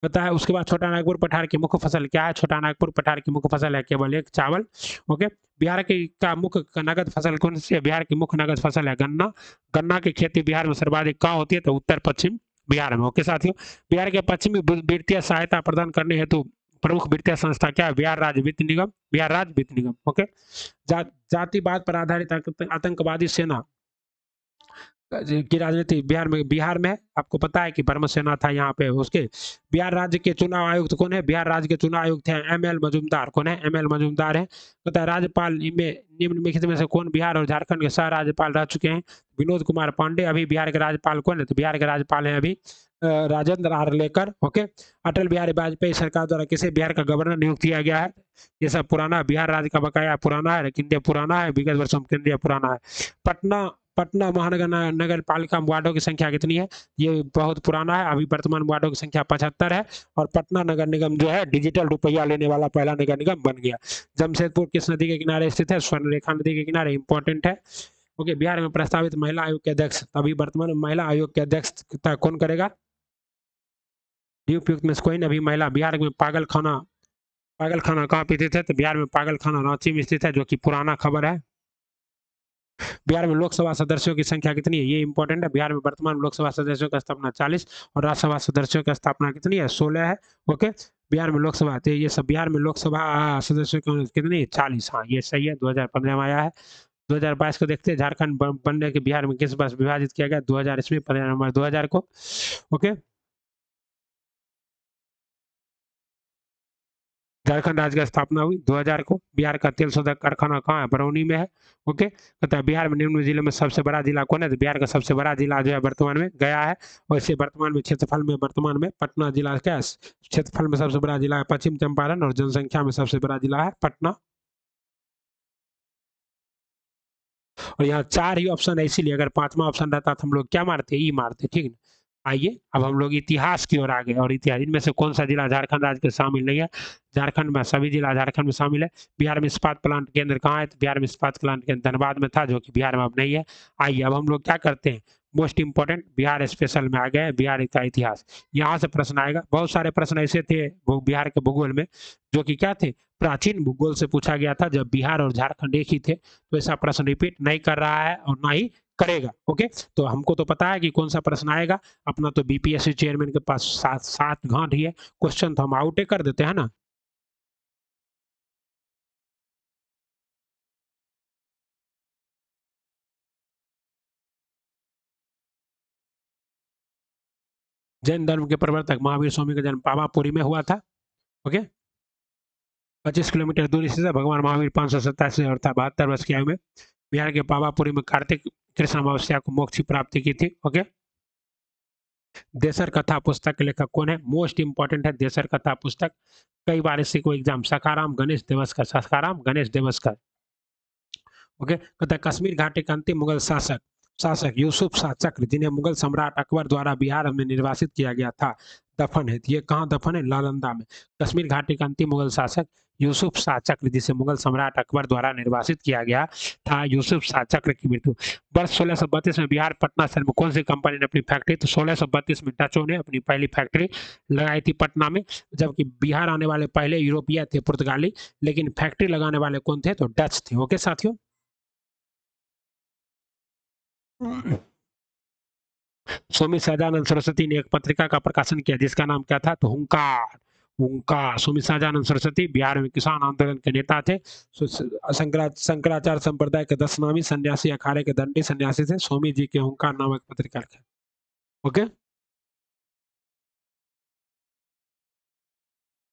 पता है। उसके बाद छोटा नागपुर पठार की मुख्य फसल क्या है? छोटा नागपुर पठार की मुख्य फसल है केवल एक, चावल। ओके, बिहार की का मुख्य नगद फसल कौन सी है? बिहार की मुख्य नगद फसल है गन्ना। गन्ना की खेती बिहार में सर्वाधिक कहाँ होती है? तो उत्तर पश्चिम बिहार में। ओके साथियों, बिहार के पश्चिमी वित्तीय सहायता प्रदान करने हेतु प्रमुख वित्तीय संस्था क्या है? बिहार राज्य वित्त निगम। बिहार राज्य वित्त निगम। ओके, जातिवाद पर आधारित आतंकवादी सेना की राजनीति बिहार में है। आपको पता है कि बर्मा सेना था यहाँ पे उसके। बिहार राज्य के चुनाव आयुक्त कौन है? बिहार राज्य के चुनाव आयुक्त हैं एमएल मजूमदार। कौन है? एमएल मजूमदार है। पता है, राज्यपाल इनमें निम्नलिखित में से कौन बिहार और झारखंड के सह राज्यपाल रह चुके हैं? विनोद कुमार पांडे। अभी बिहार के राज्यपाल कौन है? तो बिहार के राज्यपाल हैं अभी राजेंद्र आर्लेकर। ओके, अटल बिहारी वाजपेयी सरकार द्वारा किसे बिहार का गवर्नर नियुक्त किया गया है? ये सब पुराना, बिहार राज्य का बकाया पुराना है, केंद्रीय पुराना है, विगत वर्षों में केंद्रीय पुराना है। पटना पटना महानगर नगर पालिका वार्डों की संख्या कितनी है? ये बहुत पुराना है, अभी वर्तमान वार्डों की संख्या 75 है। और पटना नगर निगम जो है डिजिटल रुपया लेने वाला पहला नगर निगम बन गया। जमशेदपुर किस नदी के किनारे स्थित है? स्वर्णरेखा नदी के किनारे। इंपॉर्टेंट है। ओके, बिहार में प्रस्तावित महिला आयोग के अध्यक्ष, अभी वर्तमान महिला आयोग के अध्यक्ष कौन करेगा? नियुक्त में से कोई नहीं। अभी महिला, बिहार में पागल खाना कहाँ पे स्थित है? तो बिहार में पागल खाना रांची में स्थित है, जो कि पुराना खबर है। बिहार में लोकसभा सदस्यों की संख्या कितनी है? ये इंपॉर्टेंट है। बिहार में वर्तमान लोकसभा सदस्यों की स्थापना 40 और राज्यसभा सदस्यों की स्थापना कितनी है? 16 है। ओके, बिहार में लोकसभा, तो ये सब बिहार में लोकसभा सदस्यों की कितनी है? 40। हाँ, ये सही है, 2015 में आया है। 2022 को देखते हैं, झारखंड बनने के बिहार में किस वर्ष विभाजित किया गया? 2000 ईस्वी, 15 नवंबर 2000 को। ओके, झारखंड राज्य की स्थापना हुई 2000 को। बिहार का तेल शोधक कारखाना कहाँ है? बरौनी में है। ओके, कहता है बिहार में निम्न जिले में सबसे बड़ा जिला कौन है? तो बिहार का सबसे बड़ा जिला जो है वर्तमान में गया है। और इसे वर्तमान में क्षेत्रफल में वर्तमान में पटना जिला क्या है? क्षेत्रफल में सबसे बड़ा जिला है पश्चिम चंपारण, और जनसंख्या में सबसे बड़ा जिला है पटना। और यहाँ चार ही ऑप्शन है, इसीलिए अगर पांचवा ऑप्शन रहता तो हम लोग क्या मारते? ई मारते। ठीक है, आइए अब हम लोग इतिहास की ओर आ गए। और इतिहास, इनमें से कौन सा जिला झारखंड राज्य के शामिल नहीं है? झारखंड में सभी जिला झारखंड में शामिल है। बिहार में इस्पात प्लांट केंद्र कहाँ है? तो बिहार में इस्पात प्लांट केंद्र धनबाद में था, जो कि बिहार में अब नहीं है। आइए अब हम लोग क्या करते हैं, मोस्ट इंपॉर्टेंट बिहार स्पेशल में आ गए, बिहार का इतिहास। यहाँ से प्रश्न आएगा। बहुत सारे प्रश्न ऐसे थे बिहार के भूगोल में, जो कि क्या थे? प्राचीन भूगोल से पूछा गया था, जब बिहार और झारखंड एक ही थे। तो ऐसा प्रश्न रिपीट नहीं कर रहा है और ना ही करेगा। ओके, तो हमको तो पता है कि कौन सा प्रश्न आएगा। अपना तो बीपीएससी चेयरमैन के पास सात सात घाट ही है, क्वेश्चन तो हम आउटे कर देते हैं ना। जैन धर्म के प्रवर्तक महावीर स्वामी का जन्म पावापुरी में हुआ था। ओके, 25 किलोमीटर दूरी से भगवान महावीर 527 अर्थात 72 वर्ष की आयु में बिहार के पावापुरी में कार्तिक कृष्ण अमावस्या को मोक्ष की प्राप्ति की थी। ओके, देसर कथा पुस्तक के लेखक कौन है? मोस्ट इंपॉर्टेंट है देसर कथा पुस्तक, कई बार इसी को एग्जाम, सखाराम गणेश देवस्कर, सखाराम गणेश देवस्कर। ओके, कहता है कश्मीर घाटी का अंतिम मुगल शासक शासक यूसुफ शाह चक्र, जिन्हें मुगल सम्राट अकबर द्वारा बिहार में निर्वासित किया गया था, दफन है। ये कहाँ दफन है? नालंदा में। कश्मीर घाटी का अंतिम मुगल शासक यूसुफ शाह चक्र, जिसे मुगल सम्राट अकबर द्वारा निर्वासित किया गया था, यूसुफ शाह चक्र की मृत्यु वर्ष 1632 में बिहार पटना शहर में कौन सी कंपनी ने अपनी फैक्ट्री? तो 1632 में डचों ने अपनी पहली फैक्ट्री लगाई थी पटना में, जबकि बिहार आने वाले पहले यूरोपीय थे पुर्तगाली, लेकिन फैक्ट्री लगाने वाले कौन थे? तो डच थे। ओके साथियों, स्वामी सहजानंद सरस्वती ने एक पत्रिका का प्रकाशन किया जिसका नाम क्या था? तो हुंकार। हुंकार। स्वामी सहजानंद सरस्वती बिहार में किसान आंदोलन के नेता थे। शंकराचार्य संप्रदाय के 10 नामी सन्यासी अखाड़े के दंडी सन्यासी थे। स्वामी जी के हुंकार नामक पत्रिका लिखा। ओके,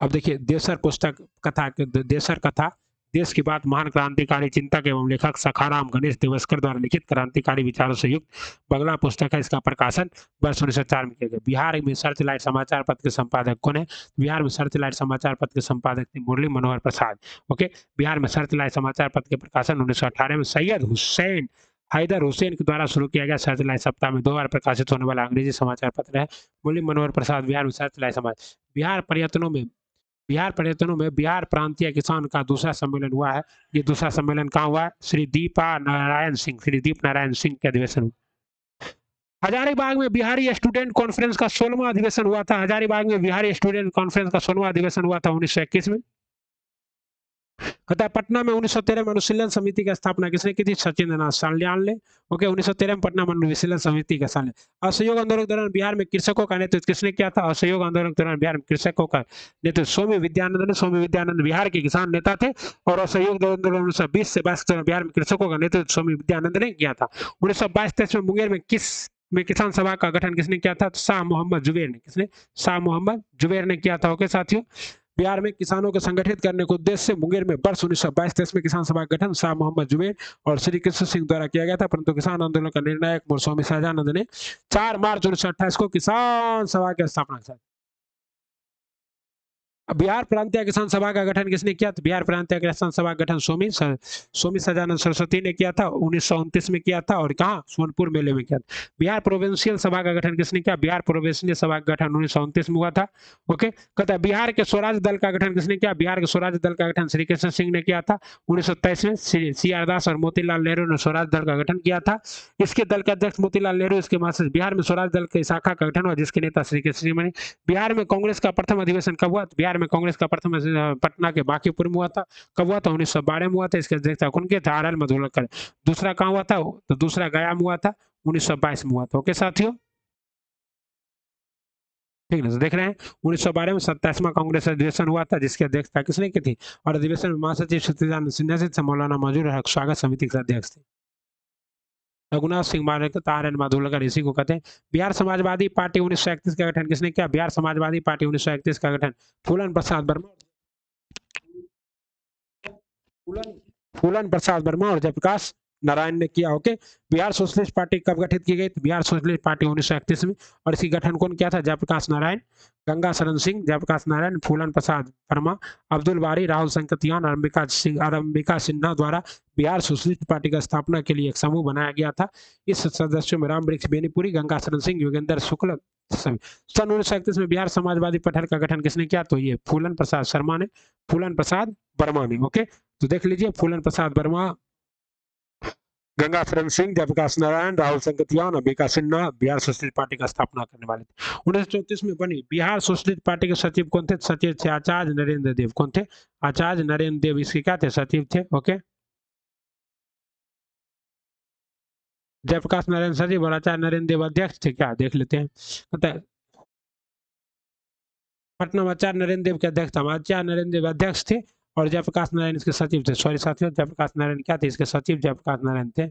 अब देखिए देसर पुस्तक कथा, देसर कथा देश की बात महान क्रांतिकारी चिंतक एवं लेखक सखाराम गणेश देवस्कर द्वारा लिखित क्रांतिकारी विचारों से युक्त बंगला पुस्तक है। इसका प्रकाशन वर्ष 1904 में किया गया। बिहार में सर्च लाइट समाचार पत्र के संपादक कौन है? बिहार में सर्च लाइट समाचार पत्र के संपादक थे मुरली मनोहर प्रसाद। ओके, बिहार में सर्च लाइट समाचार पत्र के प्रकाशन 1918 में सैयद हुसैन हैदर हुसैन के द्वारा शुरू किया गया। सर्च लाइट सप्ताह में 2 बार प्रकाशित होने वाला अंग्रेजी समाचार पत्र है। मुरली मनोहर प्रसाद बिहार में सर्च लाइट समाचार। बिहार पर्यटनों में बिहार प्रांतीय किसान का दूसरा सम्मेलन हुआ है। ये दूसरा सम्मेलन कहाँ हुआ है? श्री दीप नारायण सिंह के अधिवेशन। हजारीबाग में बिहारी स्टूडेंट कॉन्फ्रेंस का 16वां अधिवेशन हुआ था। हजारीबाग में बिहारी स्टूडेंट कॉन्फ्रेंस का 16वां अधिवेशन हुआ था 1921 में। पटना में 1913 में अनुशीलन समिति की स्थापना किसने की थी? सचिंद्र नाथ सान्याल ने। ओके, 1913 में पटना में अनुशीलन समिति का स्थापना। असहयोग आंदोलन के दौरान बिहार में कृषकों का नेतृत्व किसने किया था? असहयोग आंदोलन के दौरान बिहार में कृषकों का नेतृत्व स्वामी विद्यानंद ने। स्वामी विद्यानंद बिहार के किसान नेता थे और असहयोग आंदोलन 1920 से 22 के दौरान बिहार में कृषकों का नेतृत्व स्वामी विद्यानंद ने किया था। 1922-23 में मुंगेर में किसान सभा का गठन किसने किया था? शाह मोहम्मद जुबेर ने। किसने? शाह मोहम्मद जुबेर ने किया था। ओके साथियों, बिहार में किसानों को संगठित करने के उद्देश्य से मुंगेर में वर्ष 1922-23 में किसान सभा का गठन शाह मोहम्मद जुबेर और श्री कृष्ण सिंह द्वारा किया गया था, परंतु किसान आंदोलन का निर्णायक मोड़ स्वामी सहजानंद ने 4 मार्च 1928 को किसान सभा की स्थापना की। बिहार प्रांतीय किसान सभा का गठन किसने किया? तो बिहार प्रांतीय किसान सभा का गठन स्वामी सहजानंद सरस्वती ने किया था, 1929 में किया था। और कहाँ? सोनपुर मेले में किया था। बिहार प्रोविंशियल सभा का गठन किसने किया? बिहार प्रोविंशियल सभा का गठन 1929 में हुआ था। ओके, कहता है बिहार के स्वराज दल का गठन किसने किया? बिहार के स्वराज दल का गठन श्री कृष्ण सिंह ने किया था 1923 में। CR दास और मोतीलाल नेहरू ने स्वराज दल का गठन किया था। इसके दल के अध्यक्ष मोतीलाल नेहरू, इसके महासचिव। बिहार में स्वराज दल की शाखा का गठन हुआ जिसके नेता श्री कृष्ण सिंह बने। बिहार में कांग्रेस का प्रथम अधिवेशन कब हुआ? बिहार में कांग्रेस का प्रथम पटना के बांकीपुर में हुआ था। कब हुआ था? 1912 में हुआ था। इसके अध्यक्ष कौन के थे? RL मधुलकर। दूसरा कहाँ हुआ था? तो दूसरा गया में हुआ था, 1922 में हुआ था। ओके साथियों, ठीक है, तो देख रहे हैं 1912 में 27वां कांग्रेस अधिवेशन हुआ था जिसकी अध्यक्षता किसने की थी? और अधिवेशन में महासचिव सत्यनारायण सिन्हा से मौलाना मौजूद स्वागत समिति के अध्यक्ष थे रघुनाथ सिंह मारेकर, RL माधुलकर, इसी को कहते हैं। बिहार समाजवादी पार्टी 1931 का गठन किसने किया? बिहार समाजवादी पार्टी 1931 का गठन फूलन प्रसाद वर्मा फूलन फूलन प्रसाद वर्मा और जयप्रकाश नारायण ने किया। ओके, बिहार सोशलिस्ट पार्टी कब गठित की गई? बिहार सोशलिस्ट पार्टी 1931 में। और इसकी गठन कौन किया था? जयप्रकाश नारायण, गंगा शरण सिंह, जयप्रकाश नारायण, फूलन प्रसाद वर्मा, अब्दुल बारी, राहुल संकतियान और अंबिका सिन्हा द्वारा बिहार सोशलिस्ट पार्टी की स्थापना के लिए एक समूह बनाया गया था। इस सदस्यों में राम वृक्ष बेनीपुरी, गंगा शरण सिंह, योगेंद्र शुक्ल। सन 1931 में बिहार समाजवादी पटल का गठन किसने किया? तो ये फूलन प्रसाद वर्मा ने। ओके, तो देख लीजिए, फूलन प्रसाद वर्मा, गंगा शरण सिंह, जयप्रकाश नारायण, राहुल संकतियान, अंबिका सिन्हा बिहार सोशलिस्ट पार्टी का स्थापना करने वाले थे। 1934 में बनी बिहार सोशलिस्ट पार्टी के सचिव कौन थे? सचिव थे आचार्य नरेंद्र देव। कौन थे? आचार्य नरेंद्र देव इसके क्या थे? सचिव थे। ओके, जयप्रकाश नारायण सचिव और आचार्य नरेंद्र देव अध्यक्ष थे क्या? देख लेते हैं। पटना में आचार्य नरेंद्र देव के अध्यक्ष थे, आचार्य नरेंद्र देव अध्यक्ष थे और जयप्रकाश नारायण इसके सचिव थे। सॉरी साथियों, जयप्रकाश नारायण क्या थे? इसके सचिव जयप्रकाश नारायण थे।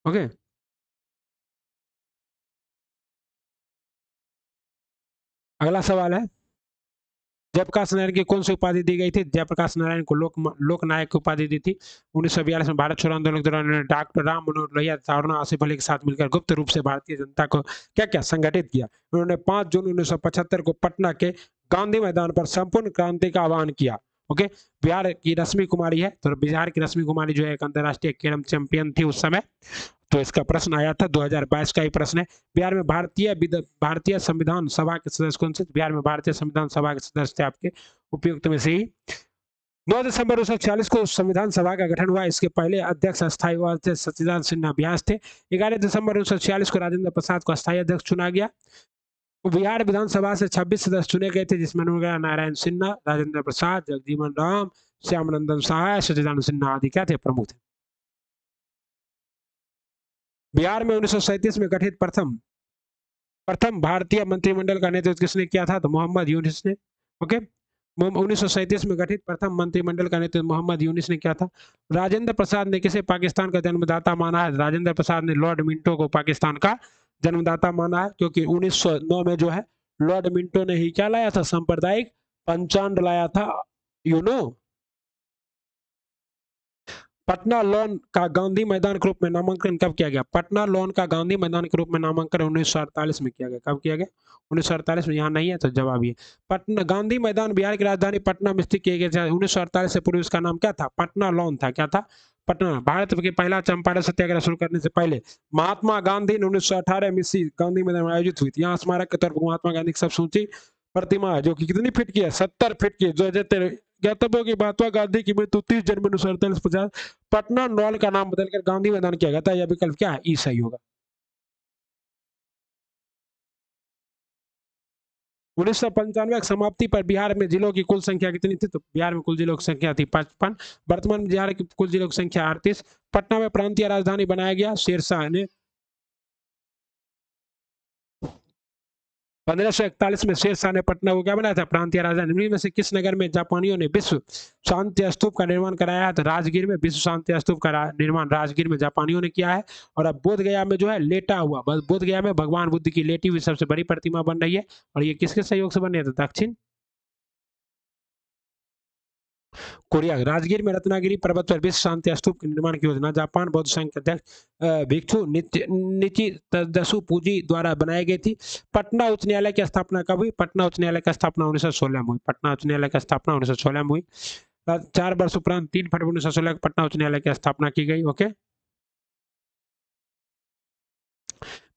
ओके, अगला सवाल है, जयप्रकाश नारायण की कौन सी उपाधि दी गई थी? जयप्रकाश नारायण को लोकनायक की उपाधि दी थी। 1942 में भारत छोड़ो आंदोलन के दौरान उन्होंने डॉक्टर राम मनोहर लोहिया तथा अरुणा आसिफ अली के साथ मिलकर गुप्त रूप से भारतीय जनता को क्या क्या संगठित किया। उन्होंने 5 जून 1975 को पटना के गांधी मैदान पर संपूर्ण क्रांति का आह्वान किया। ओके, बिहार की रश्मि कुमारी है, तो बिहार की रश्मि कुमारी जो है एक अंतर्राष्ट्रीय कैरम चैंपियन थी उस समय। तो इसका प्रश्न आया था, 2022 का ही प्रश्न है। बिहार में भारतीय संविधान सभा के सदस्य कौन से? बिहार में भारतीय संविधान सभा के सदस्य थे आपके उपयुक्त में से ही। 9 दिसंबर 1946 को संविधान सभा का गठन हुआ। इसके पहले अध्यक्ष अस्थायी हुआ थे सच्चिदानंद सिन्हा व्यास थे। 11 दिसंबर 1946 को राजेंद्र प्रसाद को अस्थायी अध्यक्ष चुना गया। बिहार विधानसभा से 26 सदस्य चुने गए थे, जिसमें नारायण सिन्हा, राजेंद्र प्रसाद, जगजीवन राम, श्यामानंदन सहाय, सच्चिदानंद सिन्हा आदि क्या थे? प्रमुख थे। बिहार में 1937 में गठित प्रथम भारतीय मंत्रिमंडल का नेतृत्व किसने किया था? तो मोहम्मद यूनिस ने। ओके, 1937 में गठित प्रथम मंत्रिमंडल का नेतृत्व मोहम्मद यूनिस ने किया था। राजेंद्र प्रसाद ने किसे पाकिस्तान का जन्मदाता माना है? राजेंद्र प्रसाद ने लॉर्ड मिंटो को पाकिस्तान का जन्मदाता माना है, क्योंकि 1909 में जो है लॉर्ड मिंटो ने ही क्या लाया था? सांप्रदायिक पंचांग लाया था। यू नो, पटना लॉन का गांधी मैदान के रूप में नामांकन कब किया गया? पटना लॉन का गांधी मैदान के रूप में नामांकन 1948 में किया गया। कब किया गया? 1948 में। यहाँ नहीं है तो जवाब ये। पटना गांधी मैदान बिहार की राजधानी पटना में स्थित किया गया। 1948 से पूर्व इसका नाम क्या था? पटना लॉन था। क्या था? पटना। भारत के पहला चंपारण सत्याग्रह शुरू करने से पहले महात्मा गांधी ने 1918 में इसी गांधी मैदान में आयोजित हुई थी। यहाँ स्मारक के तौर पर महात्मा गांधी की सबसे ऊंची प्रतिमा है, जो कि कितनी फीट की है? 70 फीट की। जो ज्ञातव्य की महात्मा गांधी की मृत्यु 30 जनवरी 1948 पटना लॉन का नाम बदलकर गांधी मैदान किया गया था। यह विकल्प क्या है? ई सही होगा। 1995 की समाप्ति पर बिहार में जिलों की कुल संख्या कितनी थी? तो बिहार में कुल जिलों की संख्या थी 55। वर्तमान में बिहार की कुल जिलों की संख्या 38। पटना में प्रांतीय राजधानी बनाया गया। शेरशाह ने 1541 में शेरशाह ने पटना को क्या बनाया था? प्रांतीय राजधानी। निम्न में से किस नगर में जापानियों ने विश्व शांति स्तूप का निर्माण कराया है? तो राजगीर में विश्व शांति स्तूप का निर्माण राजगीर में जापानियों ने किया है। और अब बोध गया में जो है लेटा हुआ, बोध गया में भगवान बुद्ध की लेटी हुई सबसे बड़ी प्रतिमा बन रही है। और ये किसके सहयोग से बन रही है? तो दक्षिण कोरिया। राजगीर में रत्नागिरी पर्वत पर विश्व शांति स्तूप के निर्माण की योजना जापान बौद्ध संघ के अध्यक्ष भिक्षु निची तदसु पूजी द्वारा बनाई गई थी। पटना उच्च न्यायालय की स्थापना कब हुई? पटना उच्च न्यायालय की स्थापना 1916 में हुई। पटना उच्च न्यायालय की स्थापना 1916 में हुई। 4 वर्ष उपरांत 3 फरवरी 1916 को पटना उच्च न्यायालय की स्थापना की गई। ओके,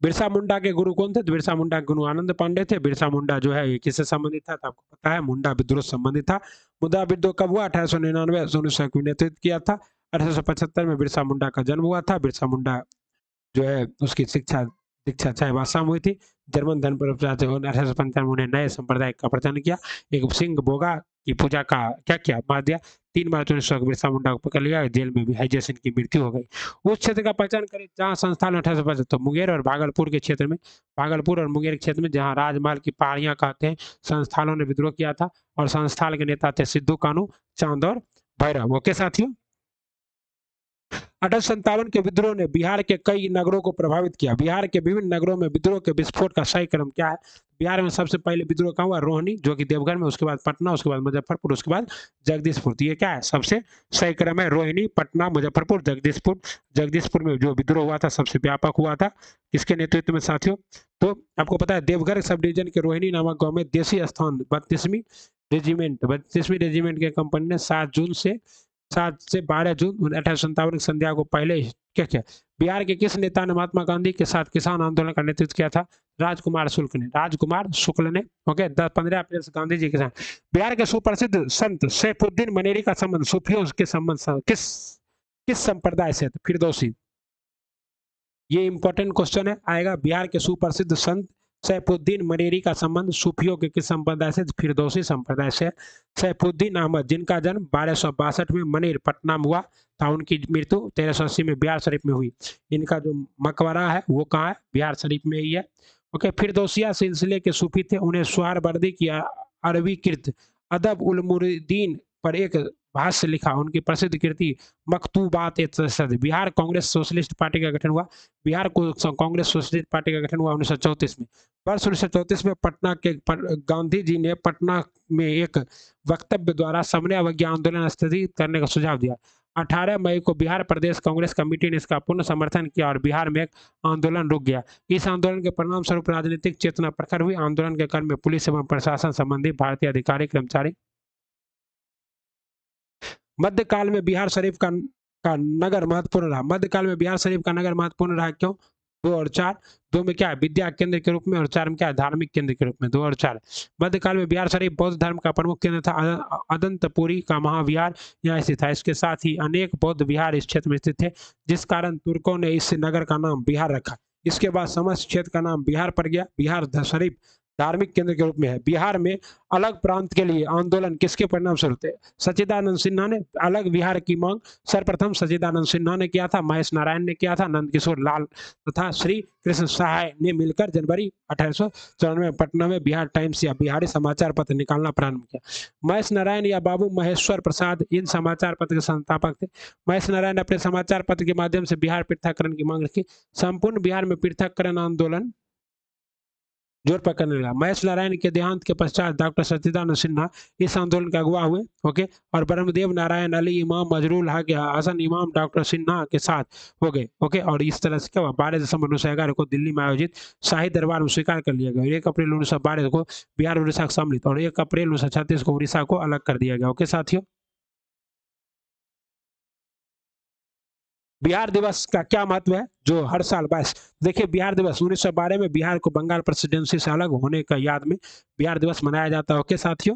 बिरसा मुंडा के गुरु कौन थे? तो बिरसा मुंडा के गुरु आनंद पांडे थे। बिरसा मुंडा जो है ये किससे संबंधित था? तो आपको पता है, मुंडा विद्रोह से संबंधित था। मुंडा विद्रोह कब हुआ? 1899 1900 नेतृत्व किया था। 1875 में बिरसा मुंडा का जन्म हुआ था। बिरसा मुंडा जो है उसकी शिक्षा दीक्षा चाईबासा में हुई थी। जर्मन धर्म पर 1855 उन्हें नए संप्रदाय का प्रचार किया। एक सिंह बोगा की पूजा का क्या किया? मार दिया। 3 मार्च 1900 को बिरसा मुंडा को पकड़ लिया, जेल में भी हाइजेसन की मृत्यु हो गई। उस क्षेत्र का पहचान करें जहाँ संस्थान 1875, तो मुंगेर और भागलपुर के क्षेत्र में, भागलपुर और मुंगेर के क्षेत्र में जहाँ राजमहल की पहाड़ियां कहते हैं, संस्थानों ने विद्रोह किया था। और संस्थान के नेता थे सिद्धू कानू, चांद और भैरव। ओके साथियों, 1857 के विद्रोह ने बिहार के कई नगरों को प्रभावित किया। बिहार के विभिन्न नगरों में विद्रोह के विस्फोट का सही क्रम क्या है? बिहार में सबसे पहले विद्रोह कहाँ हुआ? रोहिणी, जो कि देवघर में, उसके बाद पटना, उसके बाद मुजफ्फरपुर, उसके बाद जगदीशपुर। तो ये क्या है? सबसे सही क्रम है रोहिणी, पटना, मुजफ्फरपुर, जगदीशपुर। जगदीशपुर में जो विद्रोह हुआ था सबसे व्यापक हुआ था। किसके नेतृत्व में साथियों? तो आपको पता है देवघर सब डिवीजन के रोहिणी नामक गाँव में देशी स्थान 32वीं रेजिमेंट के कंपनी ने 7 से 12 जून 1857 की संध्या को पहले क्या किया? बिहार के किस नेता ने महात्मा गांधी के साथ किसान आंदोलन का नेतृत्व किया था? राजकुमार शुक्ल ने। ओके, 15 अप्रैल से गांधी जी के साथ। बिहार के सुप्रसिद्ध संत सैफुद्दीन मनेरी का संबंध सूफियों के संबंध किस संप्रदाय से? फिरदौसी। ये इंपॉर्टेंट क्वेश्चन है, आएगा। बिहार के सुप्रसिद्ध संत सैफुद्दीन मनेरी का संबंध सूफियों के किस संप्रदाय से? फिरदौसी संप्रदाय से। सैफुद्दीन अहमद, जिनका जन्म 1262 में मनेर पटना में हुआ था, उनकी मृत्यु 1380 में बिहार शरीफ में हुई। इनका जो मकबरा है वो कहाँ है? बिहार शरीफ में ही है। ओके, फिरदौसिया सिलसिले के सूफी थे। उन्हें सुहरावर्दी की अरबीकृत अदब उल मुरीदीन पर एक भाष्य लिखा। उनकी प्रसिद्ध कृति मकतूबात सद। बिहार कांग्रेस सोशलिस्ट पार्टी का गठन हुआ। बिहार को कांग्रेस सोशलिस्ट पार्टी का गठन हुआ 1934 में। वर्ष 1934 में पटना के गांधी जी ने पटना में एक वक्तव्य द्वारा समन्वय अवज्ञा आंदोलन स्थगित करने का सुझाव दिया। 18 मई को बिहार प्रदेश कांग्रेस कमेटी ने इसका पूर्ण समर्थन किया और बिहार में एक आंदोलन रुक गया। इस आंदोलन के परिणाम स्वरूप राजनीतिक चेतना प्रखर हुई। आंदोलन के क्रम में पुलिस एवं प्रशासन संबंधी भारतीय अधिकारी कर्मचारी। मध्यकाल में बिहार शरीफ का नगर महत्वपूर्ण रहा। मध्यकाल में बिहार शरीफ का नगर महत्वपूर्ण रहा, क्यों? 2 और 4। 2 में क्या है? विद्या केंद्र के रूप में, और 4 में क्या है? धार्मिक केंद्र के रूप में। 2 और 4। मध्यकाल में बिहार शरीफ बौद्ध धर्म का प्रमुख केंद्र था। अदंतपुरी का महाविहार यहाँ स्थित था। इसके साथ ही अनेक बौद्ध विहार इस क्षेत्र में स्थित थे, जिस कारण तुर्कों ने इस नगर का नाम बिहार रखा। इसके बाद समस्त क्षेत्र का नाम बिहार पड़ गया। बिहार शरीफ धार्मिक केंद्र के रूप में है। बिहार में अलग प्रांत के लिए आंदोलन किसके परिणाम स्वरूप थे? सच्चिदानंद सिन्हा ने अलग बिहार की मांग सर्वप्रथम सच्चिदानंद सिन्हा ने किया था, महेश नारायण ने किया था, नंदकिशोर लाल तथा श्री कृष्ण सहाय ने मिलकर जनवरी 1894 में पटना में बिहार टाइम्स या बिहारी समाचार पत्र निकालना प्रारंभ किया। महेश नारायण या बाबू महेश्वर प्रसाद इन समाचार पत्र के संस्थापक थे। महेश नारायण ने अपने समाचार पत्र के माध्यम से बिहार पृथककरण की मांग रखी। संपूर्ण बिहार में पृथककरण आंदोलन जोर पकड़ने लगा। महेश नारायण के देहांत के पश्चात डॉक्टर सच्चिदानंद सिन्हा इस आंदोलन का अगुवा हुए। ओके, और ब्रह्मदेव नारायण अली इमाम मजरूल हक या हसन इमाम डॉक्टर सिन्हा के साथ हो गए। ओके, और इस तरह से क्या हुआ? 12 दिसंबर 1911 को दिल्ली में आयोजित शाही दरबार में स्वीकार कर लिया गया। 1 अप्रैल 1912 को बिहार उड़ीसा सम्मिलित, और 1 अप्रैल 1936 को उड़ीसा को अलग कर दिया गया। ओके साथियों, बिहार दिवस का क्या महत्व है जो हर साल 22, देखिए बिहार दिवस 1912 में बिहार को बंगाल प्रेसिडेंसी से अलग होने का याद में बिहार दिवस मनाया जाता है। ओके साथियों,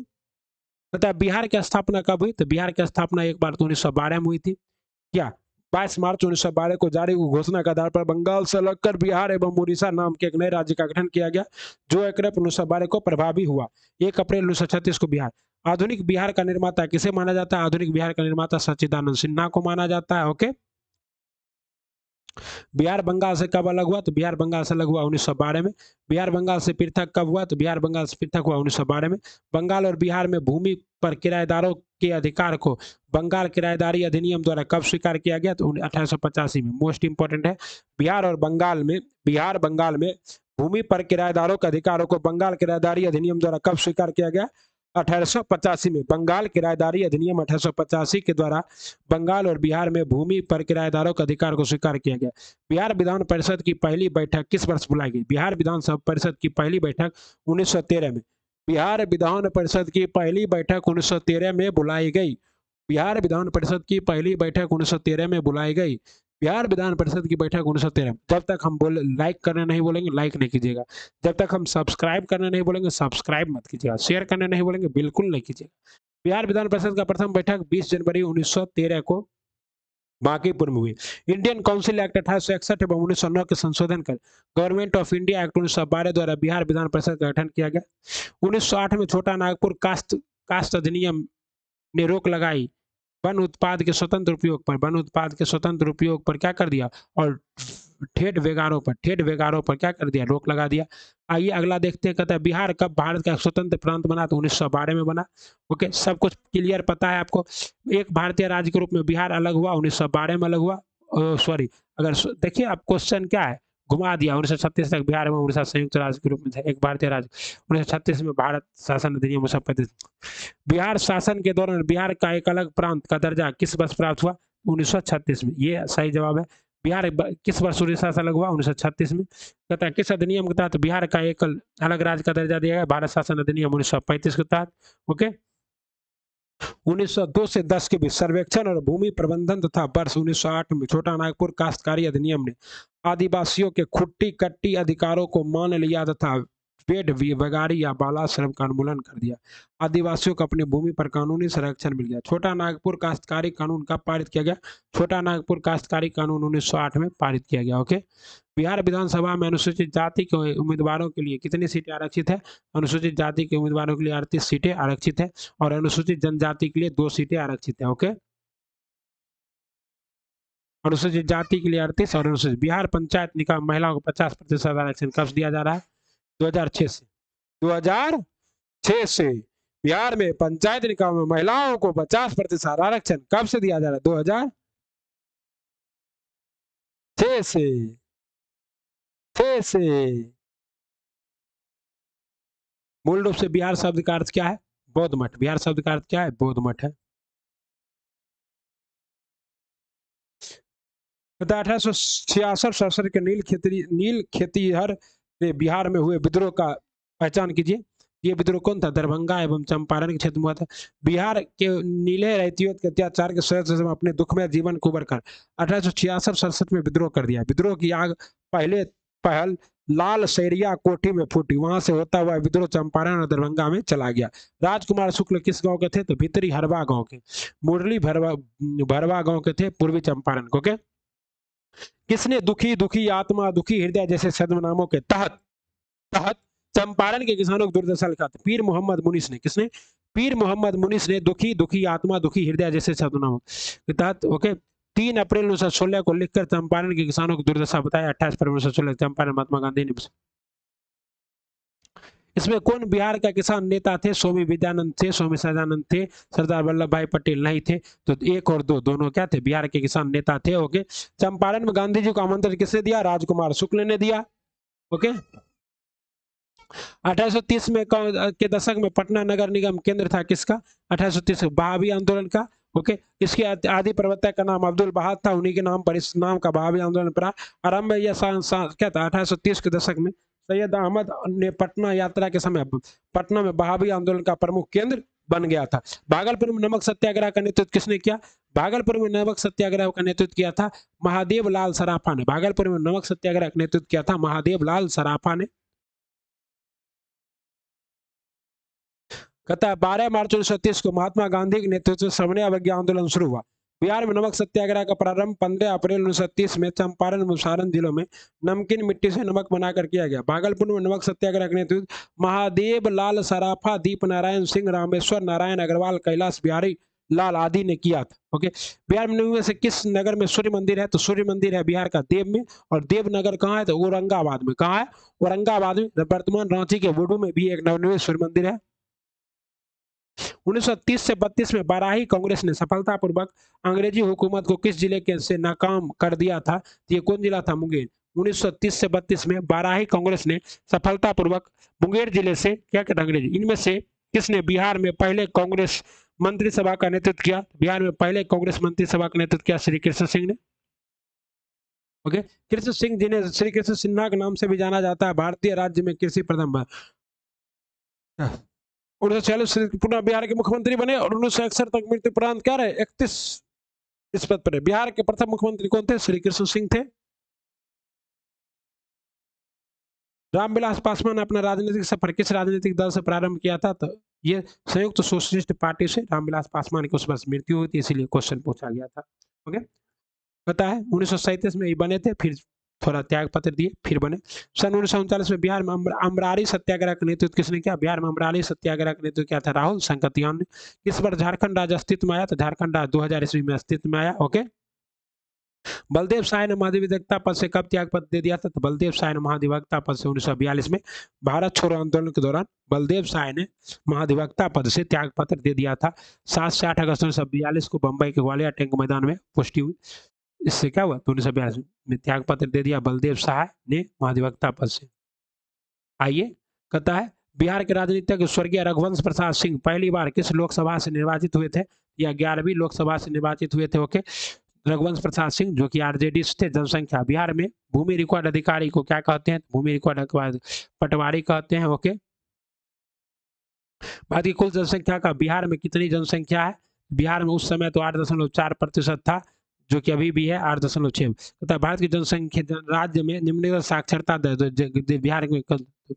पता है बिहार की स्थापना कब हुई? तो बिहार की स्थापना एक बार तो 1912 में हुई थी। क्या? 22 मार्च 1912 को जारी घोषणा के आधार पर बंगाल से अलगकर बिहार एवं उड़ीसा नाम के एक नए राज्य का गठन किया गया, जो 1 अप्रैल 1912 को प्रभावी हुआ। 1 अप्रैल 1936 को बिहार। आधुनिक बिहार का निर्माता किसे माना जाता है? आधुनिक बिहार का निर्माता सच्चिदानंद सिन्हा को माना जाता है। ओके, बिहार बंगाल से कब अलग हुआ? तो बिहार बंगाल से अलग हुआ 1912 में। बिहार बंगाल से पृथक कब हुआ? तो बिहार बंगाल से पृथक हुआ 1912 में। बंगाल और बिहार में भूमि पर किराएदारों के अधिकार को बंगाल किराएदारी अधिनियम द्वारा कब स्वीकार किया गया? तो 1885 में। मोस्ट इंपोर्टेंट है, बिहार बंगाल में भूमि पर किराएदारों के अधिकारों को बंगाल किराएदारी अधिनियम द्वारा कब स्वीकार किया गया? 1885 में। बंगाल किराएदारी अधिनियम 1885 के द्वारा बंगाल और बिहार में भूमि पर किराएदारों के अधिकार को स्वीकार किया गया। बिहार विधान परिषद की पहली बैठक किस वर्ष बुलाई गई? बिहार विधान परिषद की पहली बैठक 1913 में। बिहार विधान परिषद की पहली बैठक 1913 में बुलाई गई। बिहार विधान परिषद की पहली बैठक 1913 में बुलाई गई। बिहार विधान परिषद की बैठक 1913। जब तक हम लाइक करना नहीं बोलेंगे लाइक नहीं कीजिएगा। जब तक हम सब्सक्राइब करना नहीं बोलेंगे सब्सक्राइब मत कीजिएगा। शेयर करना नहीं बोलेंगे बिल्कुल नहीं कीजिएगा। बिहार विधान परिषद का प्रथम बैठक 20 जनवरी 1913 को बांकीपुर में हुई। इंडियन काउंसिल एक्ट 1861 एवं 1909 के संशोधन कर गवर्नमेंट ऑफ इंडिया एक्ट 1912 द्वारा बिहार विधान परिषद का गठन किया गया। 1908 में छोटा नागपुर कास्ट अधिनियम ने रोक लगाई वन उत्पाद के स्वतंत्र उपयोग पर क्या कर दिया? और ठेठ वेगारों पर क्या कर दिया? रोक लगा दिया। आइए अगला देखते हैं, कहता है बिहार कब भारत का स्वतंत्र प्रांत बना? तो 1912 में बना। ओके, सब कुछ क्लियर पता है आपको। एक भारतीय राज्य के रूप में बिहार अलग हुआ 1912 में अलग हुआ। सॉरी, अगर देखिए आप क्वेश्चन क्या है, घुमा दिया। 1936 तक बिहार एवं उड़ीसा संयुक्त राज्य के रूप में थे, एक भारतीय राज्य। 1936 में भारत शासन अधिनियम 1935। बिहार शासन के दौरान बिहार का एक अलग प्रांत का दर्जा किस वर्ष प्राप्त हुआ? 1936 में। ये सही जवाब है। बिहार किस वर्ष उड़ीसा से अलग हुआ? 1936 में। कहता है किस अधिनियम के तहत बिहार का एक अलग राज्य का दर्जा दिया गया? भारत शासन अधिनियम 1935 के तहत। ओके, 1902 से 10 के बीच सर्वेक्षण और भूमि प्रबंधन तथा वर्ष 1908 में छोटा नागपुर काश्तकारी अधिनियम ने आदिवासियों के खुट्टी कट्टी अधिकारों को मान लिया तथा पेड़ वगाड़ी या बालाश्रम का उन्मूलन कर दिया। आदिवासियों को अपनी भूमि पर कानूनी संरक्षण मिल गया। छोटा नागपुर काश्तकारी कानून कब पारित किया गया? छोटा नागपुर काश्तकारी कानून 1908 में पारित किया गया। ओके, बिहार विधानसभा में अनुसूचित जाति के उम्मीदवारों के लिए कितनी सीटें आरक्षित है? अनुसूचित जाति के उम्मीदवारों के लिए 38 सीटें आरक्षित है, और अनुसूचित जनजाति के लिए 2 सीटें आरक्षित है। ओके, अनुसूचित जाति के लिए 38 और अनुसूचित। बिहार पंचायत निकाय महिलाओं को 50% आरक्षण कब दिया जा रहा है? 2006 से। 2006 से बिहार में पंचायत निकाय में महिलाओं को 50% आरक्षण कब से दिया जा रहा है? 2006 से। मूल रूप से बिहार शब्द का अर्थ क्या है? बौद्ध मठ। बिहार शब्द का अर्थ क्या है? बौद्ध मठ है। 1866-67 के नील खेतीहर ने बिहार में हुए विद्रोह का पहचान कीजिए। ये विद्रोह कौन था? दरभंगा एवं चंपारण के क्षेत्र में हुआ था। बिहार के नीले रैतियों के अत्याचार के सदस्य अपने दुखमय जीवन को उबरकर 1866-67 में विद्रोह कर दिया। विद्रोह की आग पहल लाल सैरिया कोठी में फूटी। वहां से होता हुआ विद्रोह चंपारण और दरभंगा में चला गया। राजकुमार शुक्ल किस गांव के थे? तो भीतरी हरवा गांव के। मुरली भरवा गांव के थे, पूर्वी चंपारण को के। किसने दुखी दुखी आत्मा दुखी हृदय जैसे सद्मनामों के तहत तहत चंपारण के किसानों को दुर्दशा लिखा था? पीर मोहम्मद मुनीस ने। किसने? पीर मोहम्मद मुनीस ने दुखी दुखी आत्मा दुखी हृदय जैसे सद्मनामों के तहत ओके 3 अप्रैल 1916 को लिखकर चंपारण के किसानों को दुर्दशा बताया। 28 फरवरी 1916 चंपारण महात्मा गांधी ने। इसमें कौन बिहार का किसान नेता थे? स्वामी विद्यानंद थे, स्वामी सदानंद थे, सरदार वल्लभ भाई पटेल नहीं थे। तो 1 और 2 दोनों क्या थे? बिहार के किसान नेता थे। ओके। चंपारण में गांधी जी को आमंत्रण किसने दिया? राजकुमार शुक्ल ने दिया। ओके। 1830 में के दशक में पटना नगर निगम केंद्र था किसका? 1830 बहावी आंदोलन का। ओके। इसके आदि प्रवर्तक का नाम अब्दुल बहाद था। उन्हीं के नाम पर इस नाम का बहावी आंदोलन पड़ा। आरंभ में यह क्या था? 1830 के दशक में सैयद अहमद ने पटना यात्रा के समय पटना में बहावी आंदोलन का प्रमुख केंद्र बन गया था। भागलपुर में नमक सत्याग्रह का नेतृत्व किसने किया? भागलपुर में नमक सत्याग्रह का नेतृत्व किया था महादेव लाल सराफा ने। भागलपुर में नमक सत्याग्रह का नेतृत्व किया था महादेव लाल सराफा ने। कहता है 12 मार्च 1930 को महात्मा गांधी के नेतृत्व में सविनय अवज्ञा आंदोलन शुरू हुआ। बिहार में नमक सत्याग्रह का प्रारंभ 15 अप्रैल 1930 में चंपारण एवं सारण जिलों में नमकीन मिट्टी से नमक बनाकर किया गया। भागलपुर में नमक सत्याग्रह का नेतृत्व महादेव लाल सराफा, दीप नारायण सिंह, रामेश्वर नारायण अग्रवाल, कैलाश बिहारी लाल आदि ने किया था। ओके। बिहार में से किस नगर में सूर्य मंदिर है? तो सूर्य मंदिर है बिहार का देव में। और देवनगर कहाँ है? तो औरंगाबाद में। कहाँ है? औरंगाबाद में। वर्तमान रांची के वुडू में भी एक नवनिर्मित सूर्य मंदिर है। 1930 से 32 में बाराही कांग्रेस ने सफलतापूर्वक अंग्रेजी हुकूमत को किस जिले के से नाकाम कर दिया था? ये कौन जिला था? मुंगेर। 1930 से 32 में बाराही कांग्रेस ने सफलतापूर्वक मुंगेर जिले से क्या कहते अंग्रेजी। इनमें से किसने बिहार में पहले कांग्रेस मंत्रिसभा का नेतृत्व किया? बिहार में पहले कांग्रेस मंत्रिसभा का नेतृत्व किया श्री कृष्ण सिंह ने। ओके। कृष्ण सिंह जिन्हें श्री कृष्ण सिन्हा के नाम से भी जाना जाता है, भारतीय राज्य में कृषि प्रधान 1946 से पुनः बिहार के मुख्यमंत्री बने और 1961 तक मृत्यु उपरांत क्या रहे? 31 इस पद पर। बिहार के प्रथम मुख्यमंत्री कौन थे? श्री कृष्ण सिंह थे। रामविलास पासवान अपना राजनीतिक सफर किस राजनीतिक दल से प्रारंभ किया था? तो ये संयुक्त सोशलिस्ट पार्टी से रामविलास पासवान की उस वर्ष मृत्यु हुई थी, इसीलिए क्वेश्चन पूछा गया था। ओके। पता है 1937 में ये बने थे, फिर थोड़ा त्याग पत्र दिए, फिर बने। सन 1939 में बिहार में अमरारी सत्याग्रह का नेतृत्व किसने किया? बिहार में अमरारी सत्याग्रह का नेतृत्व किया था राहुल संकतियान ने। किस बार झारखंड राज्य अस्तित्व में आया? तो झारखंड राज्य 2000 ईस्वी में अस्तित्व में आया। ओके। बलदेव साय ने महाधिवक्ता पद से कब त्याग पत्र दे दिया था? तो बलदेव साय ने महाधिवक्ता पद से 1942 में भारत छोड़ो आंदोलन के दौरान बलदेव साय ने महाधिवक्ता पद से त्याग पत्र दे दिया था। 7 से 8 अगस्त 1942 को बंबई के ग्वालियर टैंक मैदान में पुष्टि हुई। इससे क्या हुआ? तो 1942 में त्याग पत्र दे दिया बलदेव सहाय ने महाधिवक्ता पद से। आइए। कहता है बिहार के राजनीतिज्ञ स्वर्गीय रघुवंश प्रसाद सिंह पहली बार किस लोकसभा से निर्वाचित हुए थे? या 11वीं लोकसभा से निर्वाचित हुए थे। ओके। रघुवंश प्रसाद सिंह जो कि आरजेडी से थे। जनसंख्या बिहार में भूमि रिकॉर्ड अधिकारी को क्या कहते हैं? भूमि रिकॉर्ड अधिकारी पटवारी कहते हैं। ओके। भारत की कुल जनसंख्या का बिहार में कितनी जनसंख्या है? बिहार में उस समय तो 8.4% था, जो कि अभी भी है 8.6। तथा भारत की जनसंख्या राज्य में निम्नतम साक्षरता दर बिहार में